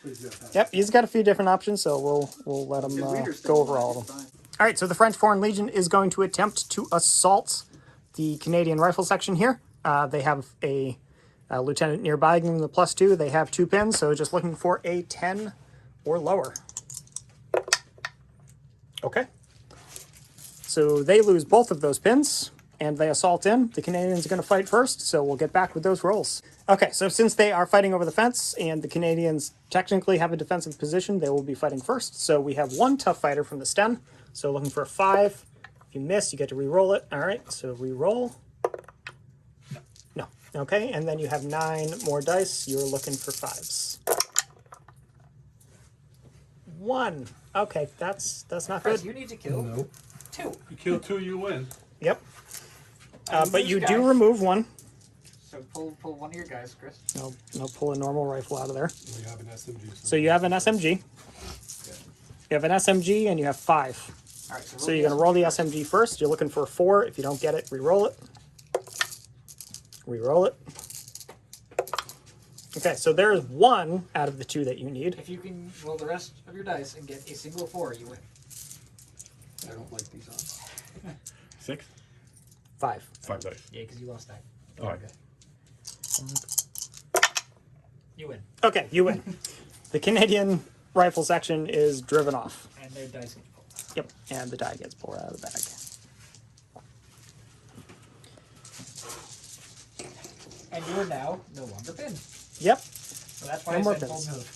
[SPEAKER 6] please get that.
[SPEAKER 1] yep, he's got a few different options, so we'll let him
[SPEAKER 2] Good readers
[SPEAKER 1] go
[SPEAKER 2] thing,
[SPEAKER 1] over all of
[SPEAKER 2] it's
[SPEAKER 1] them.
[SPEAKER 2] fine.
[SPEAKER 1] All right, so the French Foreign Legion is going to attempt to assault the Canadian rifle section here. They have a lieutenant nearby giving them the +2. They have 2 pins, so just looking for a 10 or lower. Okay. So they lose both of those pins, and they assault in. The Canadians are going to fight first, so we'll get back with those rolls. Okay, so since they are fighting over the fence, and the Canadians technically have a defensive position, they will be fighting first. So we have 1 tough fighter from the Sten. So looking for a 5. If you miss, you get to re-roll it. All right, so re-roll. No. Okay, and then you have 9 more dice. You're looking for 5s. 1. Okay, that's not
[SPEAKER 2] Chris,
[SPEAKER 1] good.
[SPEAKER 2] you need to kill
[SPEAKER 5] Nope.
[SPEAKER 2] 2.
[SPEAKER 6] You kill 2, you win.
[SPEAKER 1] Yep. But
[SPEAKER 2] this
[SPEAKER 1] you
[SPEAKER 2] guy.
[SPEAKER 1] do remove 1.
[SPEAKER 2] So pull one of your guys, Chris.
[SPEAKER 1] I'll pull a normal rifle out of there.
[SPEAKER 5] We have an SMG.
[SPEAKER 1] So you have an SMG. You have an SMG and you have 5.
[SPEAKER 2] All right.
[SPEAKER 1] So you're going to roll the SMG first. You're looking for a 4. If you don't get it, re-roll it. Re-roll it. Okay, so there's 1 out of the 2 that you need.
[SPEAKER 2] If you can roll the rest of your dice and get a single 4, you win.
[SPEAKER 5] I don't like these odds.
[SPEAKER 3] 6?
[SPEAKER 1] 5.
[SPEAKER 3] 5 dice.
[SPEAKER 2] Yeah, because you lost that.
[SPEAKER 3] All right.
[SPEAKER 2] You win.
[SPEAKER 1] Okay, you win. The Canadian rifle section is driven off.
[SPEAKER 2] And their dice get pulled.
[SPEAKER 1] Yep, and the die gets pulled out of the bag.
[SPEAKER 2] And you are now no longer pinned.
[SPEAKER 1] Yep.
[SPEAKER 2] So that's why
[SPEAKER 1] No
[SPEAKER 2] I
[SPEAKER 1] more
[SPEAKER 2] said bold
[SPEAKER 1] pins.
[SPEAKER 2] move.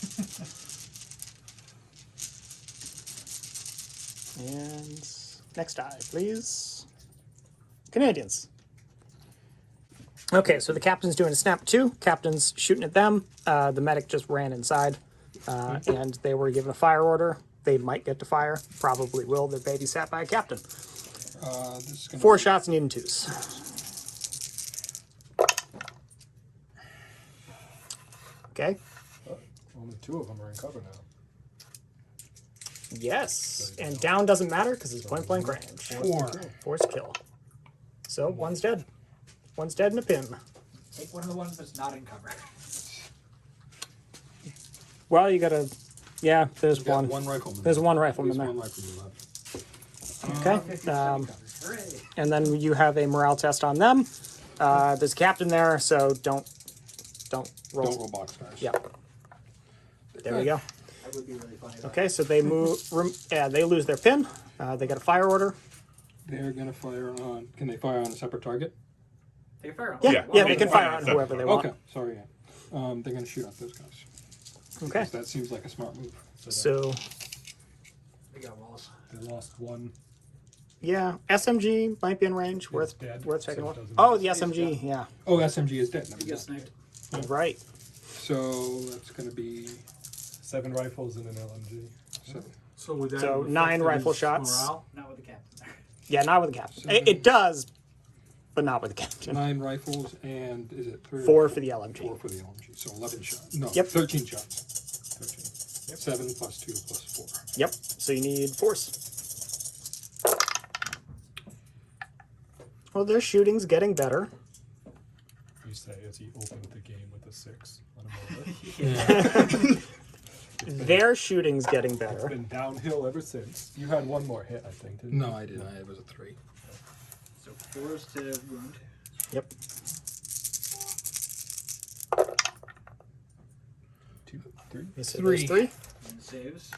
[SPEAKER 1] And next die, please. Canadians. Okay, so the captain's doing a snap 2. Captain's shooting at them. The medic just ran inside, and they were given a fire order. They might get to fire. Probably will. They're babysat by a captain.
[SPEAKER 5] This is gonna
[SPEAKER 1] 4
[SPEAKER 5] be-
[SPEAKER 1] shots, needing 2s. Okay.
[SPEAKER 5] Only 2 of them are in cover now.
[SPEAKER 1] Yes. And down doesn't matter because it's point blank range.
[SPEAKER 5] 4.
[SPEAKER 1] Force kill. So one's dead. One's dead in a pin.
[SPEAKER 2] Take one of the ones that's not in cover.
[SPEAKER 1] Well, you gotta. Yeah, there's
[SPEAKER 5] You got
[SPEAKER 1] one.
[SPEAKER 5] one rifleman.
[SPEAKER 1] There's one rifleman
[SPEAKER 5] There's
[SPEAKER 1] there.
[SPEAKER 5] one rifleman left.
[SPEAKER 1] Okay.
[SPEAKER 2] 50% Hooray.
[SPEAKER 1] And then you have a morale test on them. There's a captain there, so don't roll.
[SPEAKER 5] Don't roll boxcars.
[SPEAKER 1] Yep. There we go.
[SPEAKER 2] That would be really funny. though.
[SPEAKER 1] Okay, so they move. Yeah, they lose their pin. They got a fire order.
[SPEAKER 5] They're gonna fire on. Can they fire on a separate target?
[SPEAKER 2] Take a fire.
[SPEAKER 1] Yeah,
[SPEAKER 3] Yeah.
[SPEAKER 1] yeah, they can fire on
[SPEAKER 3] Fire.
[SPEAKER 1] whoever they want.
[SPEAKER 5] Okay. Sorry. Yeah. They're gonna shoot at those guys.
[SPEAKER 1] Okay.
[SPEAKER 5] Because that seems like a smart move.
[SPEAKER 1] So
[SPEAKER 2] We got walls.
[SPEAKER 5] They lost 1.
[SPEAKER 1] yeah, SMG might be in range. Worth
[SPEAKER 5] dead,
[SPEAKER 1] taking
[SPEAKER 5] so
[SPEAKER 1] a
[SPEAKER 5] it
[SPEAKER 1] look.
[SPEAKER 5] doesn't
[SPEAKER 1] Oh,
[SPEAKER 5] matter.
[SPEAKER 1] the SMG. Yeah.
[SPEAKER 5] Oh, SMG is dead. Never
[SPEAKER 2] You get
[SPEAKER 5] mind.
[SPEAKER 2] sniped.
[SPEAKER 1] Right.
[SPEAKER 5] So that's gonna be 7 rifles and an LMG.
[SPEAKER 6] So would that
[SPEAKER 1] So
[SPEAKER 6] affect
[SPEAKER 1] 9
[SPEAKER 6] his
[SPEAKER 1] rifle shots.
[SPEAKER 6] morale?
[SPEAKER 2] Not with the captain there.
[SPEAKER 1] Yeah, not with the captain. It does, but not with the captain.
[SPEAKER 5] 9 rifles and is it 3?
[SPEAKER 1] 4 for the LMG.
[SPEAKER 5] 4 for the LMG. So 11 shots. No.
[SPEAKER 1] Yep.
[SPEAKER 5] 13 shots. 13. 7 plus 2 plus 4.
[SPEAKER 1] Yep. So you need force. Well, their shooting's getting better.
[SPEAKER 5] You say as he opened the game with a 6 on a motor.
[SPEAKER 1] Their shooting's getting better.
[SPEAKER 5] It's been downhill ever since. You had 1 more hit, I think, didn't you?
[SPEAKER 7] No, I didn't. It was a 3.
[SPEAKER 2] So 4s to wound.
[SPEAKER 1] Yep.
[SPEAKER 5] 2, 3.
[SPEAKER 1] So
[SPEAKER 7] 3.
[SPEAKER 1] there's 3.
[SPEAKER 2] And saves.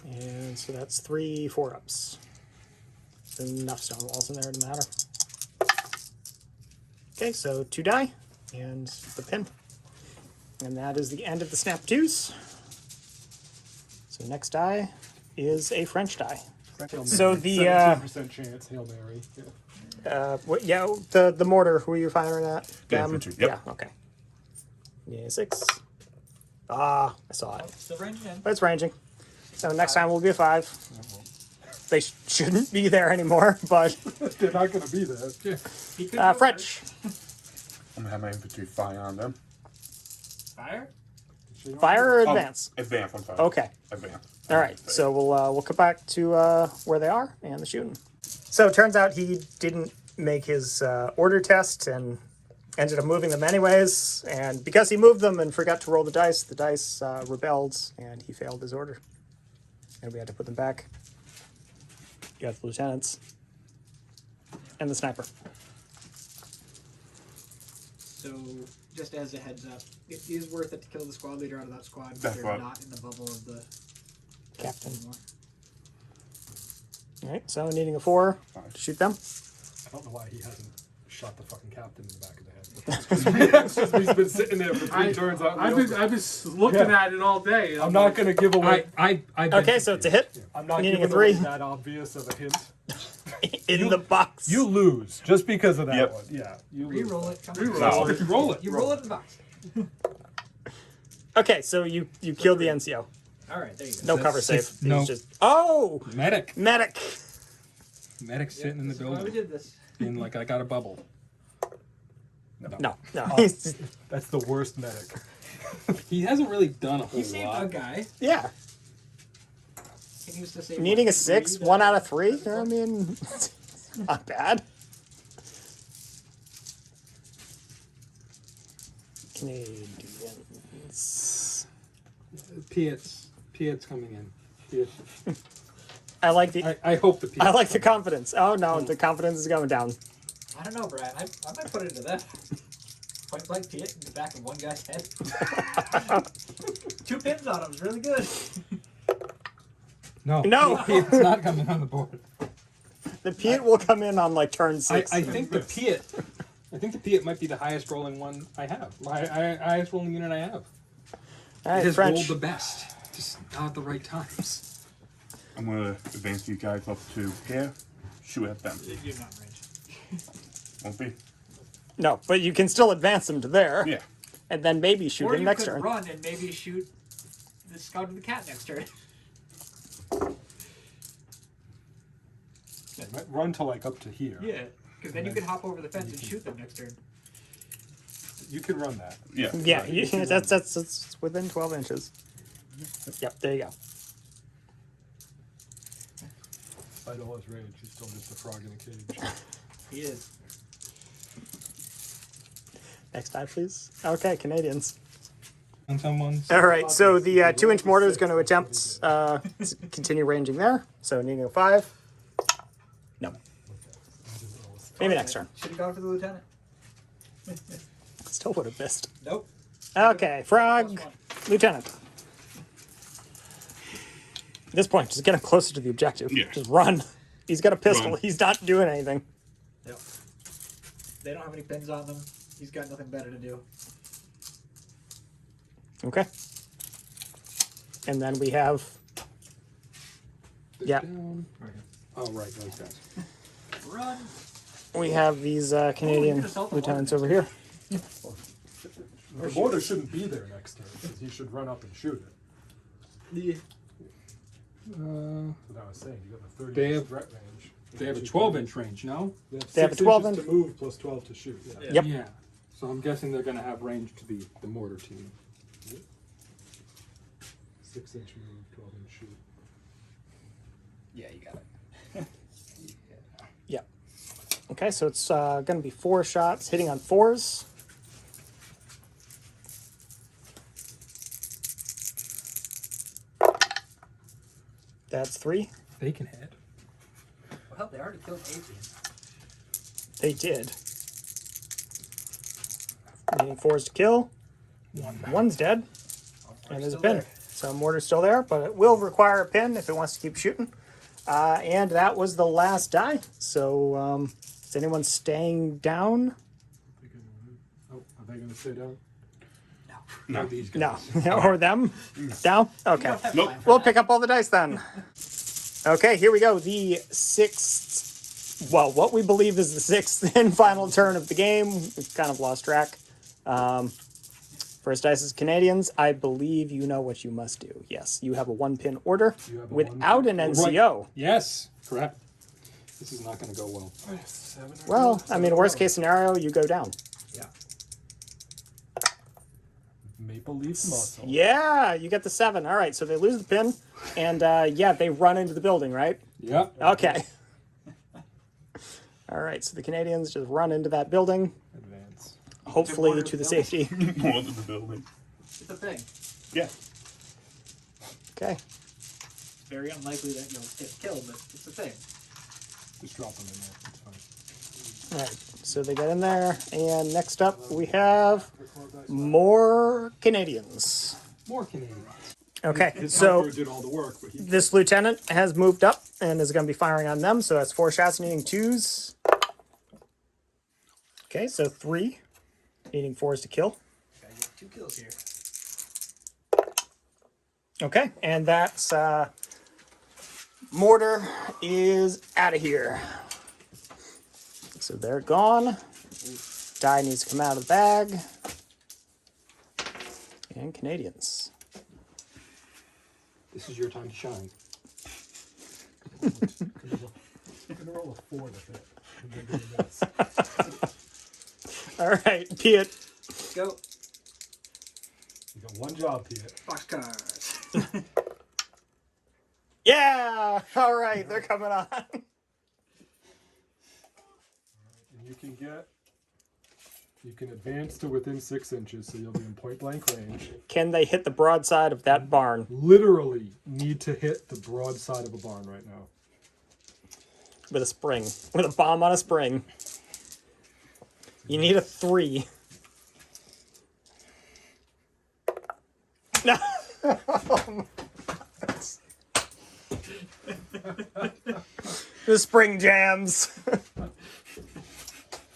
[SPEAKER 1] And so that's 3 4-ups. Enough stone walls in there to matter. Okay, so 2 die and the pin. And that is the end of the snap 2s. So next die is a French die. So the
[SPEAKER 5] 17% chance, Hail Mary. Yeah.
[SPEAKER 1] the mortar, who are you firing at?
[SPEAKER 3] The
[SPEAKER 1] Them?
[SPEAKER 3] infantry, yep.
[SPEAKER 1] Yeah, okay. Yeah, 6. Ah, I saw it.
[SPEAKER 2] Still ranging in.
[SPEAKER 1] But it's ranging. So next time will be a 5. They shouldn't be there anymore, but
[SPEAKER 5] They're not going to be there.
[SPEAKER 2] He could go
[SPEAKER 1] French.
[SPEAKER 3] I'm gonna have my infantry fire on them.
[SPEAKER 2] Fire?
[SPEAKER 1] Fire or
[SPEAKER 3] Oh,
[SPEAKER 1] advance?
[SPEAKER 3] Advance, I'm sorry.
[SPEAKER 1] Okay.
[SPEAKER 3] Advance.
[SPEAKER 1] All right. So we'll come back to where they are and the shooting. So it turns out he didn't make his order test and ended up moving them anyways. And because he moved them and forgot to roll the dice rebelled and he failed his order. And we had to put them back. You got the lieutenants and the sniper.
[SPEAKER 2] So, just as a heads up, it is worth it to kill the squad leader out of that squad, but
[SPEAKER 3] That's
[SPEAKER 2] they're
[SPEAKER 3] right.
[SPEAKER 2] not in the bubble of the
[SPEAKER 1] Captain.
[SPEAKER 2] anymore.
[SPEAKER 1] All right. So needing a 4 to shoot them.
[SPEAKER 5] I don't know why he hasn't shot the fucking captain in the back of the head. It's just he's been sitting there for 3 turns out. in the
[SPEAKER 6] I've
[SPEAKER 5] open.
[SPEAKER 6] been looking
[SPEAKER 5] Yeah.
[SPEAKER 6] at it all day. and
[SPEAKER 5] I'm not going to give away.
[SPEAKER 7] I
[SPEAKER 1] Okay, so it's a hit
[SPEAKER 5] I'm not
[SPEAKER 1] needing a
[SPEAKER 5] giving away
[SPEAKER 1] 3
[SPEAKER 5] that obvious of a hint.
[SPEAKER 1] in the box.
[SPEAKER 5] You lose just because of that
[SPEAKER 3] Yep.
[SPEAKER 5] one. Yeah, you lose.
[SPEAKER 2] Re-roll it. Come on.
[SPEAKER 6] Re-roll it.
[SPEAKER 5] You roll it.
[SPEAKER 2] You roll it in the box.
[SPEAKER 1] Okay, so you killed the NCO.
[SPEAKER 2] All right, there you go.
[SPEAKER 1] No
[SPEAKER 7] That's
[SPEAKER 1] cover save.
[SPEAKER 7] 6
[SPEAKER 1] It
[SPEAKER 7] no.
[SPEAKER 1] was just
[SPEAKER 7] medic.
[SPEAKER 1] medic.
[SPEAKER 7] Medic's
[SPEAKER 2] Yeah,
[SPEAKER 7] sitting in the
[SPEAKER 2] this is why we
[SPEAKER 7] building,
[SPEAKER 2] did this.
[SPEAKER 7] being like, I got a bubble.
[SPEAKER 1] No. He's just-
[SPEAKER 5] That's the worst medic.
[SPEAKER 7] He hasn't really done a whole
[SPEAKER 2] He saved a
[SPEAKER 7] lot.
[SPEAKER 2] guy.
[SPEAKER 1] yeah.
[SPEAKER 2] continues to say
[SPEAKER 1] Needing
[SPEAKER 2] what,
[SPEAKER 1] a 6,
[SPEAKER 2] three,
[SPEAKER 1] 1 out of 3. I mean, not bad. Canadians.
[SPEAKER 7] Piet's coming in. Piet.
[SPEAKER 1] I like the
[SPEAKER 7] I hope the Piet.
[SPEAKER 1] I like the confidence. Oh no, the confidence is going down.
[SPEAKER 2] I don't know, Brian. I might put it into that. Point blank Piet in the back of one guy's head. 2 pins on him is really good.
[SPEAKER 7] No,
[SPEAKER 1] No.
[SPEAKER 7] Piet's not coming on the board.
[SPEAKER 1] The Piet will come in on like turn 6.
[SPEAKER 7] I think the Piet. I think the Piet might be the highest rolling one I have. Highest rolling unit I have.
[SPEAKER 1] All
[SPEAKER 7] It
[SPEAKER 1] right,
[SPEAKER 7] has
[SPEAKER 1] French.
[SPEAKER 7] rolled the best, just not at the right times.
[SPEAKER 3] I'm gonna advance these guys up to here. Shoot at them.
[SPEAKER 2] You're not in range.
[SPEAKER 3] Won't be.
[SPEAKER 1] No, but you can still advance them to there,
[SPEAKER 3] Yeah.
[SPEAKER 1] and then maybe shoot
[SPEAKER 2] Or
[SPEAKER 1] him
[SPEAKER 2] you
[SPEAKER 1] next
[SPEAKER 2] could
[SPEAKER 1] turn.
[SPEAKER 2] run and maybe shoot the scout of the cat next turn.
[SPEAKER 5] Yeah, you might run to like up to here.
[SPEAKER 2] Yeah, because then you could hop over the fence and shoot them next turn.
[SPEAKER 5] You can run that.
[SPEAKER 3] Yeah.
[SPEAKER 1] Yeah, that's within 12 inches. Yep, there you go.
[SPEAKER 5] Despite all his rage, he's still just a frog in a cage.
[SPEAKER 2] He is.
[SPEAKER 1] Next die, please. Okay, Canadians.
[SPEAKER 7] On someone's.
[SPEAKER 1] All right, so the 2-inch mortar is going to attempt to continue ranging there. So needing a 5. No. Maybe next turn.
[SPEAKER 2] Should have gone for the lieutenant.
[SPEAKER 1] Still would have missed.
[SPEAKER 2] Nope.
[SPEAKER 1] Okay, Frog,
[SPEAKER 2] +1.
[SPEAKER 1] Lieutenant. At this point, just get him closer to the objective.
[SPEAKER 3] Yeah.
[SPEAKER 1] Just run. He's got a pistol.
[SPEAKER 3] Run.
[SPEAKER 1] He's not doing anything.
[SPEAKER 2] Yep. They don't have any pins on them. He's got nothing better to do.
[SPEAKER 1] Okay. And then we have, yeah,
[SPEAKER 7] Down. Oh, right, those guys.
[SPEAKER 2] Run.
[SPEAKER 1] we have these Canadian
[SPEAKER 2] assault the
[SPEAKER 1] lieutenants over here.
[SPEAKER 5] The border shouldn't be there next turn, because he should run up and shoot it.
[SPEAKER 2] Yeah.
[SPEAKER 5] That's what I was saying. You got the 30
[SPEAKER 7] They
[SPEAKER 5] inch
[SPEAKER 7] have-
[SPEAKER 5] threat range.
[SPEAKER 7] They have a 12-inch range, no?
[SPEAKER 1] They have a
[SPEAKER 5] 6
[SPEAKER 1] 12
[SPEAKER 5] inches
[SPEAKER 1] inch-
[SPEAKER 5] to move plus 12 to shoot. Yeah.
[SPEAKER 1] Yep.
[SPEAKER 7] Yeah. So I'm guessing they're going to have range to the mortar team.
[SPEAKER 5] 6 inch move, 12 inch shoot.
[SPEAKER 7] Yeah, you got it.
[SPEAKER 1] Yeah. Okay, so it's going to be 4 shots hitting on 4s. That's 3.
[SPEAKER 7] They can hit.
[SPEAKER 2] Well, they already killed Adrian.
[SPEAKER 1] They did. Needing 4s to kill. One's dead. And there's a pin. So mortar's still there, but it will require a pin if it wants to keep shooting. And that was the last die. So is anyone staying down?
[SPEAKER 5] Oh, are they going to stay down?
[SPEAKER 3] No.
[SPEAKER 7] These guys.
[SPEAKER 1] No. Or them? Down? Okay.
[SPEAKER 3] Nope.
[SPEAKER 1] We'll pick up all the dice then. Okay, here we go. The 6th, well, what we believe is the 6th and final turn of the game. We've kind of lost track. First dice is Canadians. I believe you know what you must do. Yes, you have a 1-pin order
[SPEAKER 5] You have a
[SPEAKER 1] without an NCO.
[SPEAKER 7] Yes, correct. This is not going to go well.
[SPEAKER 5] 7 or
[SPEAKER 1] Well, I mean, worst
[SPEAKER 5] 12?
[SPEAKER 1] case scenario, you go down.
[SPEAKER 2] Yeah.
[SPEAKER 5] Maple Leaf muscle.
[SPEAKER 1] Yeah, you get the 7. All right, so they lose the pin, and yeah, they run into the building, right?
[SPEAKER 7] Yep.
[SPEAKER 1] Okay. All right, so the Canadians just run into that building,
[SPEAKER 7] Advance.
[SPEAKER 1] hopefully to the safety.
[SPEAKER 3] More than the building.
[SPEAKER 2] It's a thing.
[SPEAKER 3] Yeah.
[SPEAKER 1] Okay.
[SPEAKER 2] It's very unlikely that you'll get killed, but it's a thing.
[SPEAKER 5] Just drop them in there. It's fine.
[SPEAKER 1] All right, so they get in there, and next up we have more Canadians.
[SPEAKER 7] More Canadians.
[SPEAKER 1] Okay,
[SPEAKER 5] His
[SPEAKER 1] so
[SPEAKER 5] helper did all the work, but he
[SPEAKER 1] this lieutenant has moved up and is going to be firing on them, so that's 4 shots needing 2s. Okay, so 3 needing 4s to kill.
[SPEAKER 2] Gotta get 2 kills here.
[SPEAKER 1] Okay, and that's mortar is out of here. So they're gone. Die needs to come out of the bag. And Canadians.
[SPEAKER 7] This is your time to shine.
[SPEAKER 5] I'm gonna roll a 4 to hit. And then do this.
[SPEAKER 1] All right, Piet.
[SPEAKER 2] Let's go.
[SPEAKER 5] You got one job, Pete.
[SPEAKER 2] Boxcars.
[SPEAKER 1] Yeah! All right, they're coming on.
[SPEAKER 5] And you can advance to within 6 inches, so you'll be in point blank range.
[SPEAKER 1] Can they hit the broadside of that barn?
[SPEAKER 5] Literally need to hit the broadside of a barn right now.
[SPEAKER 1] With a spring. With a bomb on a spring. You need a 3. No! The spring jams.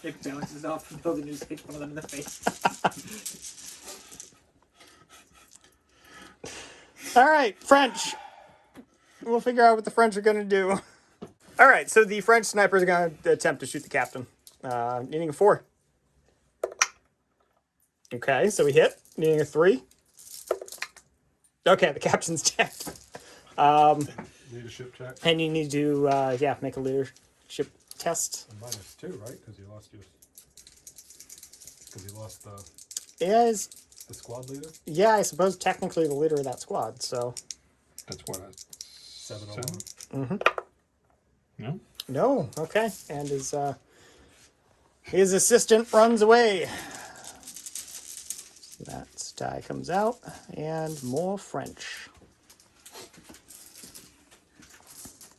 [SPEAKER 2] It bounces off the building and just hits one of them in the face.
[SPEAKER 1] All right, French. We'll figure out what the French are going to do. All right, so the French snipers are going to attempt to shoot the captain. Needing a 4. Okay, so we hit. Needing a 3. Okay, the captain's dead.
[SPEAKER 5] Leadership check.
[SPEAKER 1] And you need to, make a leadership test.
[SPEAKER 5] A -2, right? Because you lost the
[SPEAKER 1] Yeah,
[SPEAKER 5] the squad leader.
[SPEAKER 1] yeah, I suppose technically the leader of that squad, so.
[SPEAKER 7] That's what
[SPEAKER 5] 701.
[SPEAKER 7] No.
[SPEAKER 1] No, okay. And his assistant runs away. That die comes out, and more French.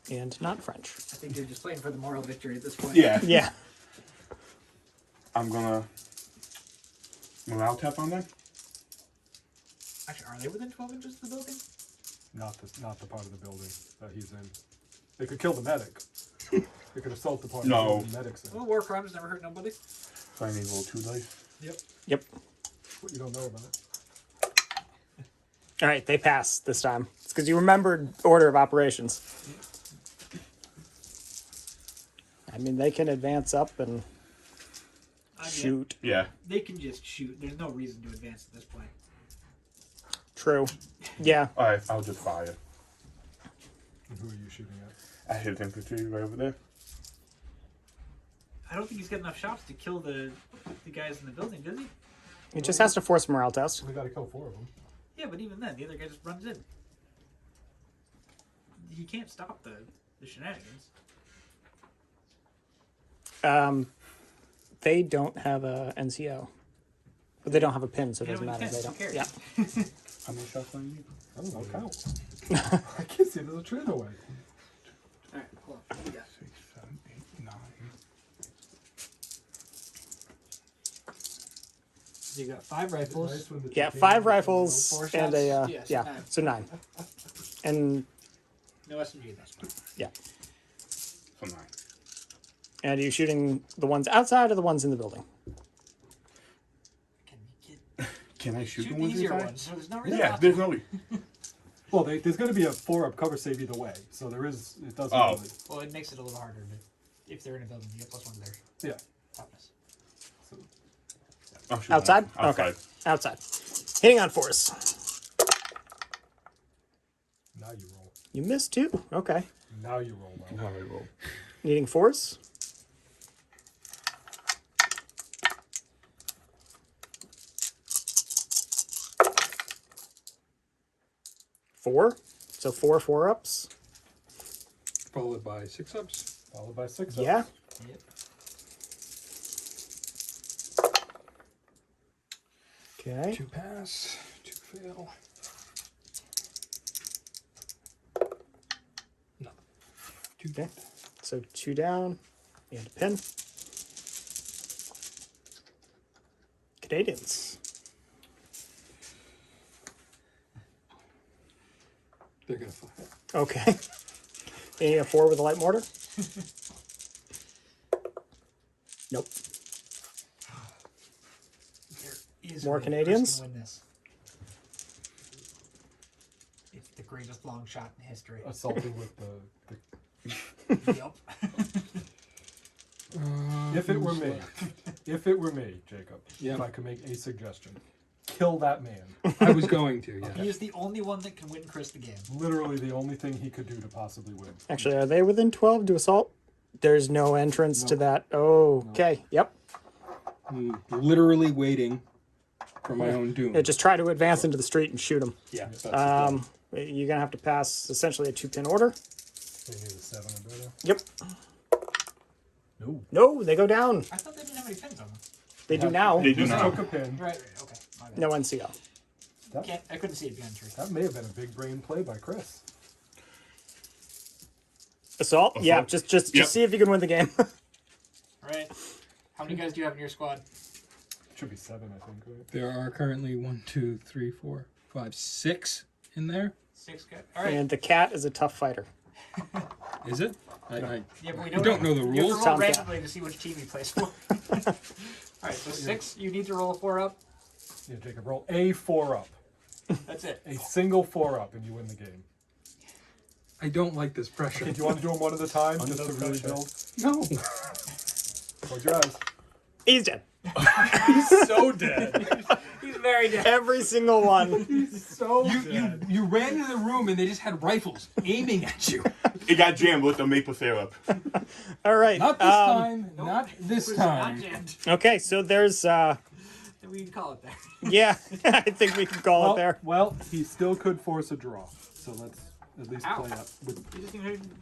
[SPEAKER 1] And not French.
[SPEAKER 2] I think they're just playing for the moral victory at this point.
[SPEAKER 3] Yeah.
[SPEAKER 1] Yeah.
[SPEAKER 3] I'm gonna morale tap on them.
[SPEAKER 2] Actually, are they within 12 inches of the building?
[SPEAKER 5] Not the part of the building that he's in. They could kill the medic. They could assault the part of the
[SPEAKER 3] No.
[SPEAKER 5] building the medic's in.
[SPEAKER 2] Well, war crimes never hurt nobody.
[SPEAKER 3] So I need roll 2 dice.
[SPEAKER 1] Yep.
[SPEAKER 5] What you don't know about it.
[SPEAKER 1] All right, they pass this time. It's because you remembered order of operations. I mean, they can advance up and shoot.
[SPEAKER 3] Yeah.
[SPEAKER 2] They can just shoot. There's no reason to advance at this point.
[SPEAKER 1] True. Yeah.
[SPEAKER 3] Alright, I'll just fire.
[SPEAKER 5] And who are you shooting at?
[SPEAKER 3] I hit infantry right over there.
[SPEAKER 2] I don't think he's got enough shots to kill the guys in the building, does he?
[SPEAKER 1] He just has to force a morale test.
[SPEAKER 5] We gotta kill 4 of them.
[SPEAKER 2] Yeah, but even then, the other guy just runs in. He can't stop the shenanigans.
[SPEAKER 1] They don't have a NCO. But they don't have a pin, so it doesn't matter. They don't. Yeah.
[SPEAKER 3] How many shots do I need?
[SPEAKER 5] I don't know, count. I can't see, there's a train away.
[SPEAKER 2] Alright, hold on. What do we got?
[SPEAKER 3] 6, 7, 8, 9.
[SPEAKER 2] You got 5 rifles.
[SPEAKER 5] Nice when the
[SPEAKER 1] Yeah,
[SPEAKER 5] train
[SPEAKER 1] 5
[SPEAKER 5] goes
[SPEAKER 1] rifles
[SPEAKER 2] 4
[SPEAKER 1] and a
[SPEAKER 2] shots? Yeah, so
[SPEAKER 1] yeah,
[SPEAKER 2] 9.
[SPEAKER 1] so 9. And
[SPEAKER 2] No SMG, that's fine.
[SPEAKER 1] yeah.
[SPEAKER 3] So 9.
[SPEAKER 1] And are you shooting the ones outside or the ones in the building?
[SPEAKER 2] Can we get
[SPEAKER 3] Can I shoot
[SPEAKER 2] shoot
[SPEAKER 3] the
[SPEAKER 2] the
[SPEAKER 3] ones
[SPEAKER 2] easier
[SPEAKER 3] inside?
[SPEAKER 2] ones? So there's no reason
[SPEAKER 3] Yeah,
[SPEAKER 2] not
[SPEAKER 3] there's
[SPEAKER 2] to.
[SPEAKER 3] no.
[SPEAKER 5] Well, there's going to be a 4-up cover save either way, so there is. It doesn't.
[SPEAKER 3] Oh.
[SPEAKER 5] Really,
[SPEAKER 2] Well, it makes it a little harder to, if they're in a building, you get +1 there.
[SPEAKER 5] yeah.
[SPEAKER 2] Toughness.
[SPEAKER 5] So,
[SPEAKER 3] I'm shooting
[SPEAKER 1] Outside?
[SPEAKER 3] outside.
[SPEAKER 1] Okay. Outside. Hitting on force.
[SPEAKER 5] now you roll.
[SPEAKER 1] You missed 2. Okay.
[SPEAKER 5] Now you roll well.
[SPEAKER 3] Now I roll.
[SPEAKER 1] Needing force. Four. So 4 4-ups.
[SPEAKER 7] Followed by 6 ups.
[SPEAKER 5] Followed by 6
[SPEAKER 1] Yeah.
[SPEAKER 5] ups.
[SPEAKER 2] Yep.
[SPEAKER 1] Okay.
[SPEAKER 7] 2 pass. 2 fail. No. 2
[SPEAKER 1] Okay. So 2 down and a pin. Canadians.
[SPEAKER 7] They're gonna fly.
[SPEAKER 1] Okay. Any a 4 with a light mortar? Nope.
[SPEAKER 2] There is
[SPEAKER 1] More
[SPEAKER 2] a way Chris
[SPEAKER 1] Canadians?
[SPEAKER 2] can win this. It's the greatest long shot in history.
[SPEAKER 5] Assaulting with the.
[SPEAKER 2] Yup.
[SPEAKER 5] If it were me, Jacob,
[SPEAKER 7] Yeah.
[SPEAKER 5] if I could make a suggestion, kill that man.
[SPEAKER 7] I was going to, yeah.
[SPEAKER 2] He is the only one that can win Chris the game.
[SPEAKER 5] Literally the only thing he could do to possibly win.
[SPEAKER 1] Actually, are they within 12 to assault? There's no entrance to
[SPEAKER 5] No.
[SPEAKER 1] that. Okay. Yep.
[SPEAKER 7] I'm literally waiting for my own doom.
[SPEAKER 1] Yeah, just try to advance into the street and shoot them.
[SPEAKER 7] Yeah, that's
[SPEAKER 5] the plan.
[SPEAKER 1] You're gonna have to pass essentially a 2-pin order.
[SPEAKER 5] They need a 7 or better.
[SPEAKER 1] Yep.
[SPEAKER 5] No.
[SPEAKER 1] No, they go down.
[SPEAKER 7] I thought they didn't have any pins on them.
[SPEAKER 1] They do now.
[SPEAKER 3] They do
[SPEAKER 5] Just
[SPEAKER 3] now.
[SPEAKER 5] took a pin.
[SPEAKER 7] Right. Okay. My bad.
[SPEAKER 1] No NCO.
[SPEAKER 7] I couldn't see it behind the tree.
[SPEAKER 5] That may have been a big brain play by Chris.
[SPEAKER 1] Assault? Yeah,
[SPEAKER 3] Assault.
[SPEAKER 1] just
[SPEAKER 3] Yep.
[SPEAKER 1] see if you can win the game.
[SPEAKER 7] All right. How many guys do you have in your squad?
[SPEAKER 5] Should be 7, I think, right?
[SPEAKER 7] There are currently 1, 2, 3, 4, 5, 6 in there. 6 guys. All right.
[SPEAKER 1] And the cat is a tough fighter.
[SPEAKER 7] Is it?
[SPEAKER 2] Yeah, but we
[SPEAKER 7] don't know the
[SPEAKER 2] You have
[SPEAKER 7] rules.
[SPEAKER 2] to roll
[SPEAKER 1] Tom Cat.
[SPEAKER 2] randomly to see which team he plays for. All right, so 6. You need to roll a 4 up.
[SPEAKER 5] Yeah, Jacob, roll a 4 up.
[SPEAKER 2] That's it.
[SPEAKER 5] A single 4 up, and you win the game.
[SPEAKER 7] I don't like this pressure.
[SPEAKER 5] Okay, do you want to do them one at a time just to
[SPEAKER 3] Under
[SPEAKER 5] really
[SPEAKER 3] pressure.
[SPEAKER 5] build?
[SPEAKER 7] No.
[SPEAKER 5] Close your eyes.
[SPEAKER 1] He's dead.
[SPEAKER 5] He's so dead.
[SPEAKER 2] He's very dead.
[SPEAKER 1] Every single one.
[SPEAKER 5] So
[SPEAKER 7] You ran into the room and they just had rifles aiming at you.
[SPEAKER 3] It got jammed with the maple syrup.
[SPEAKER 1] All right.
[SPEAKER 7] Not this time. Not this
[SPEAKER 2] Was
[SPEAKER 7] time.
[SPEAKER 2] not jammed.
[SPEAKER 1] Okay, so there's
[SPEAKER 2] We can call it that.
[SPEAKER 1] yeah, I think we can call it there.
[SPEAKER 5] Well, he still could force a draw. So let's at least
[SPEAKER 2] Ow.
[SPEAKER 5] play up. With,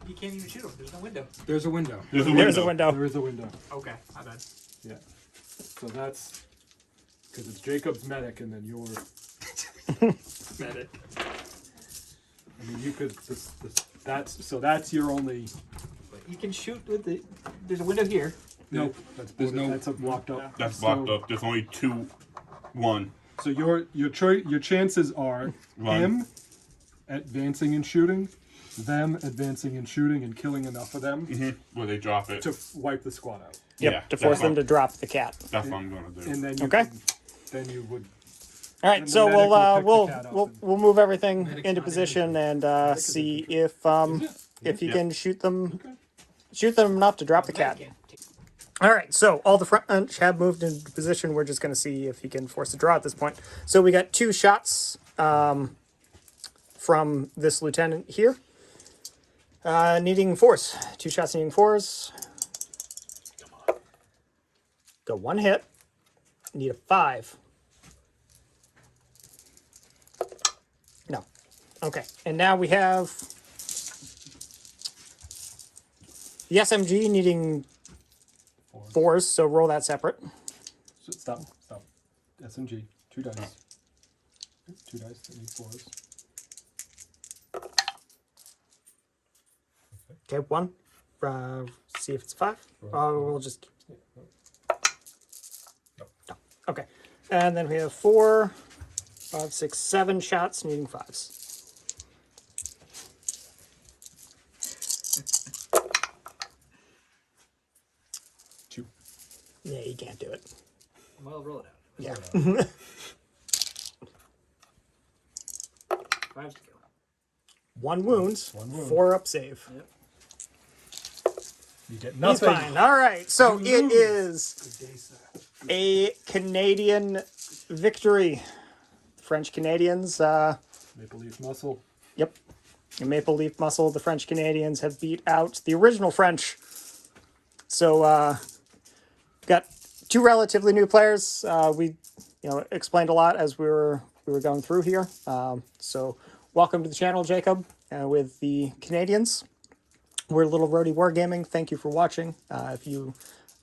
[SPEAKER 2] You can't even shoot him. There's no window.
[SPEAKER 7] There's a window.
[SPEAKER 3] There's a
[SPEAKER 1] There's a
[SPEAKER 3] window.
[SPEAKER 1] window.
[SPEAKER 5] there is a window.
[SPEAKER 2] Okay, my bad.
[SPEAKER 5] Yeah. So that's because it's Jacob's medic, and then your.
[SPEAKER 2] Medic.
[SPEAKER 5] I mean, you could. That's your only.
[SPEAKER 2] You can shoot with the. There's a window here.
[SPEAKER 5] No, that's
[SPEAKER 7] There's no-
[SPEAKER 5] That's a blocked up.
[SPEAKER 3] That's blocked up. There's only 2, 1.
[SPEAKER 5] So your chances are
[SPEAKER 3] Run.
[SPEAKER 5] him advancing and shooting, them advancing and shooting and killing enough of them
[SPEAKER 3] Where they drop it.
[SPEAKER 5] to wipe the squad out,
[SPEAKER 1] Yep,
[SPEAKER 3] Yeah,
[SPEAKER 1] to force
[SPEAKER 3] that's
[SPEAKER 1] them to drop the cat.
[SPEAKER 3] That's what I'm gonna do.
[SPEAKER 5] and then you
[SPEAKER 1] Okay.
[SPEAKER 5] then you would.
[SPEAKER 1] All right,
[SPEAKER 5] And
[SPEAKER 1] so
[SPEAKER 5] the medic will pick the
[SPEAKER 1] we'll
[SPEAKER 5] cat up
[SPEAKER 1] we'll
[SPEAKER 5] and-
[SPEAKER 1] we'll move everything
[SPEAKER 7] Medic's
[SPEAKER 1] into
[SPEAKER 7] not
[SPEAKER 1] position and see if you
[SPEAKER 3] Yeah.
[SPEAKER 1] can shoot them enough to drop the cat. All right, so all the French have moved into position. We're just going to see if he can force a draw at this point. So we got 2 shots from this lieutenant here, needing force. 2 shots needing force. Go 1 hit. Need a 5. No. Okay, and now we have the SMG needing 4s, so roll that separate.
[SPEAKER 5] Stop. SMG, 2 dice. 2 dice that need 4s.
[SPEAKER 1] Okay, 1. See if it's 5. We'll just. No. Okay, and then we have 4, 5, 6, 7 shots needing 5s. Yeah, you can't do it.
[SPEAKER 2] Well, roll it out.
[SPEAKER 1] Yeah.
[SPEAKER 2] 5's to kill.
[SPEAKER 1] 1 wound, 4 up save.
[SPEAKER 2] Yep.
[SPEAKER 5] You get
[SPEAKER 1] He's
[SPEAKER 5] nothing.
[SPEAKER 1] fine. All right, so it is a Canadian victory. French Canadians,
[SPEAKER 5] Maple Leaf Muscle.
[SPEAKER 1] yep, in Maple Leaf Muscle, the French Canadians have beat out the original French. So, got 2 relatively new players. We, explained a lot as we were going through here. So, welcome to the channel, Jacob, with the Canadians. We're Little Roadie Wargaming. Thank you for watching. If you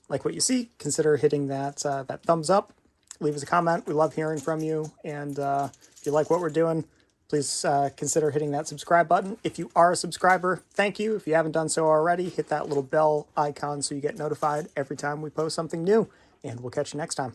[SPEAKER 1] like what you see, consider hitting that thumbs up. Leave us a comment. We love hearing from you. And if you like what we're doing, please consider hitting that subscribe button. If you are a subscriber, thank you. If you haven't done so already, hit that little bell icon so you get notified every time we post something new. And we'll catch you next time.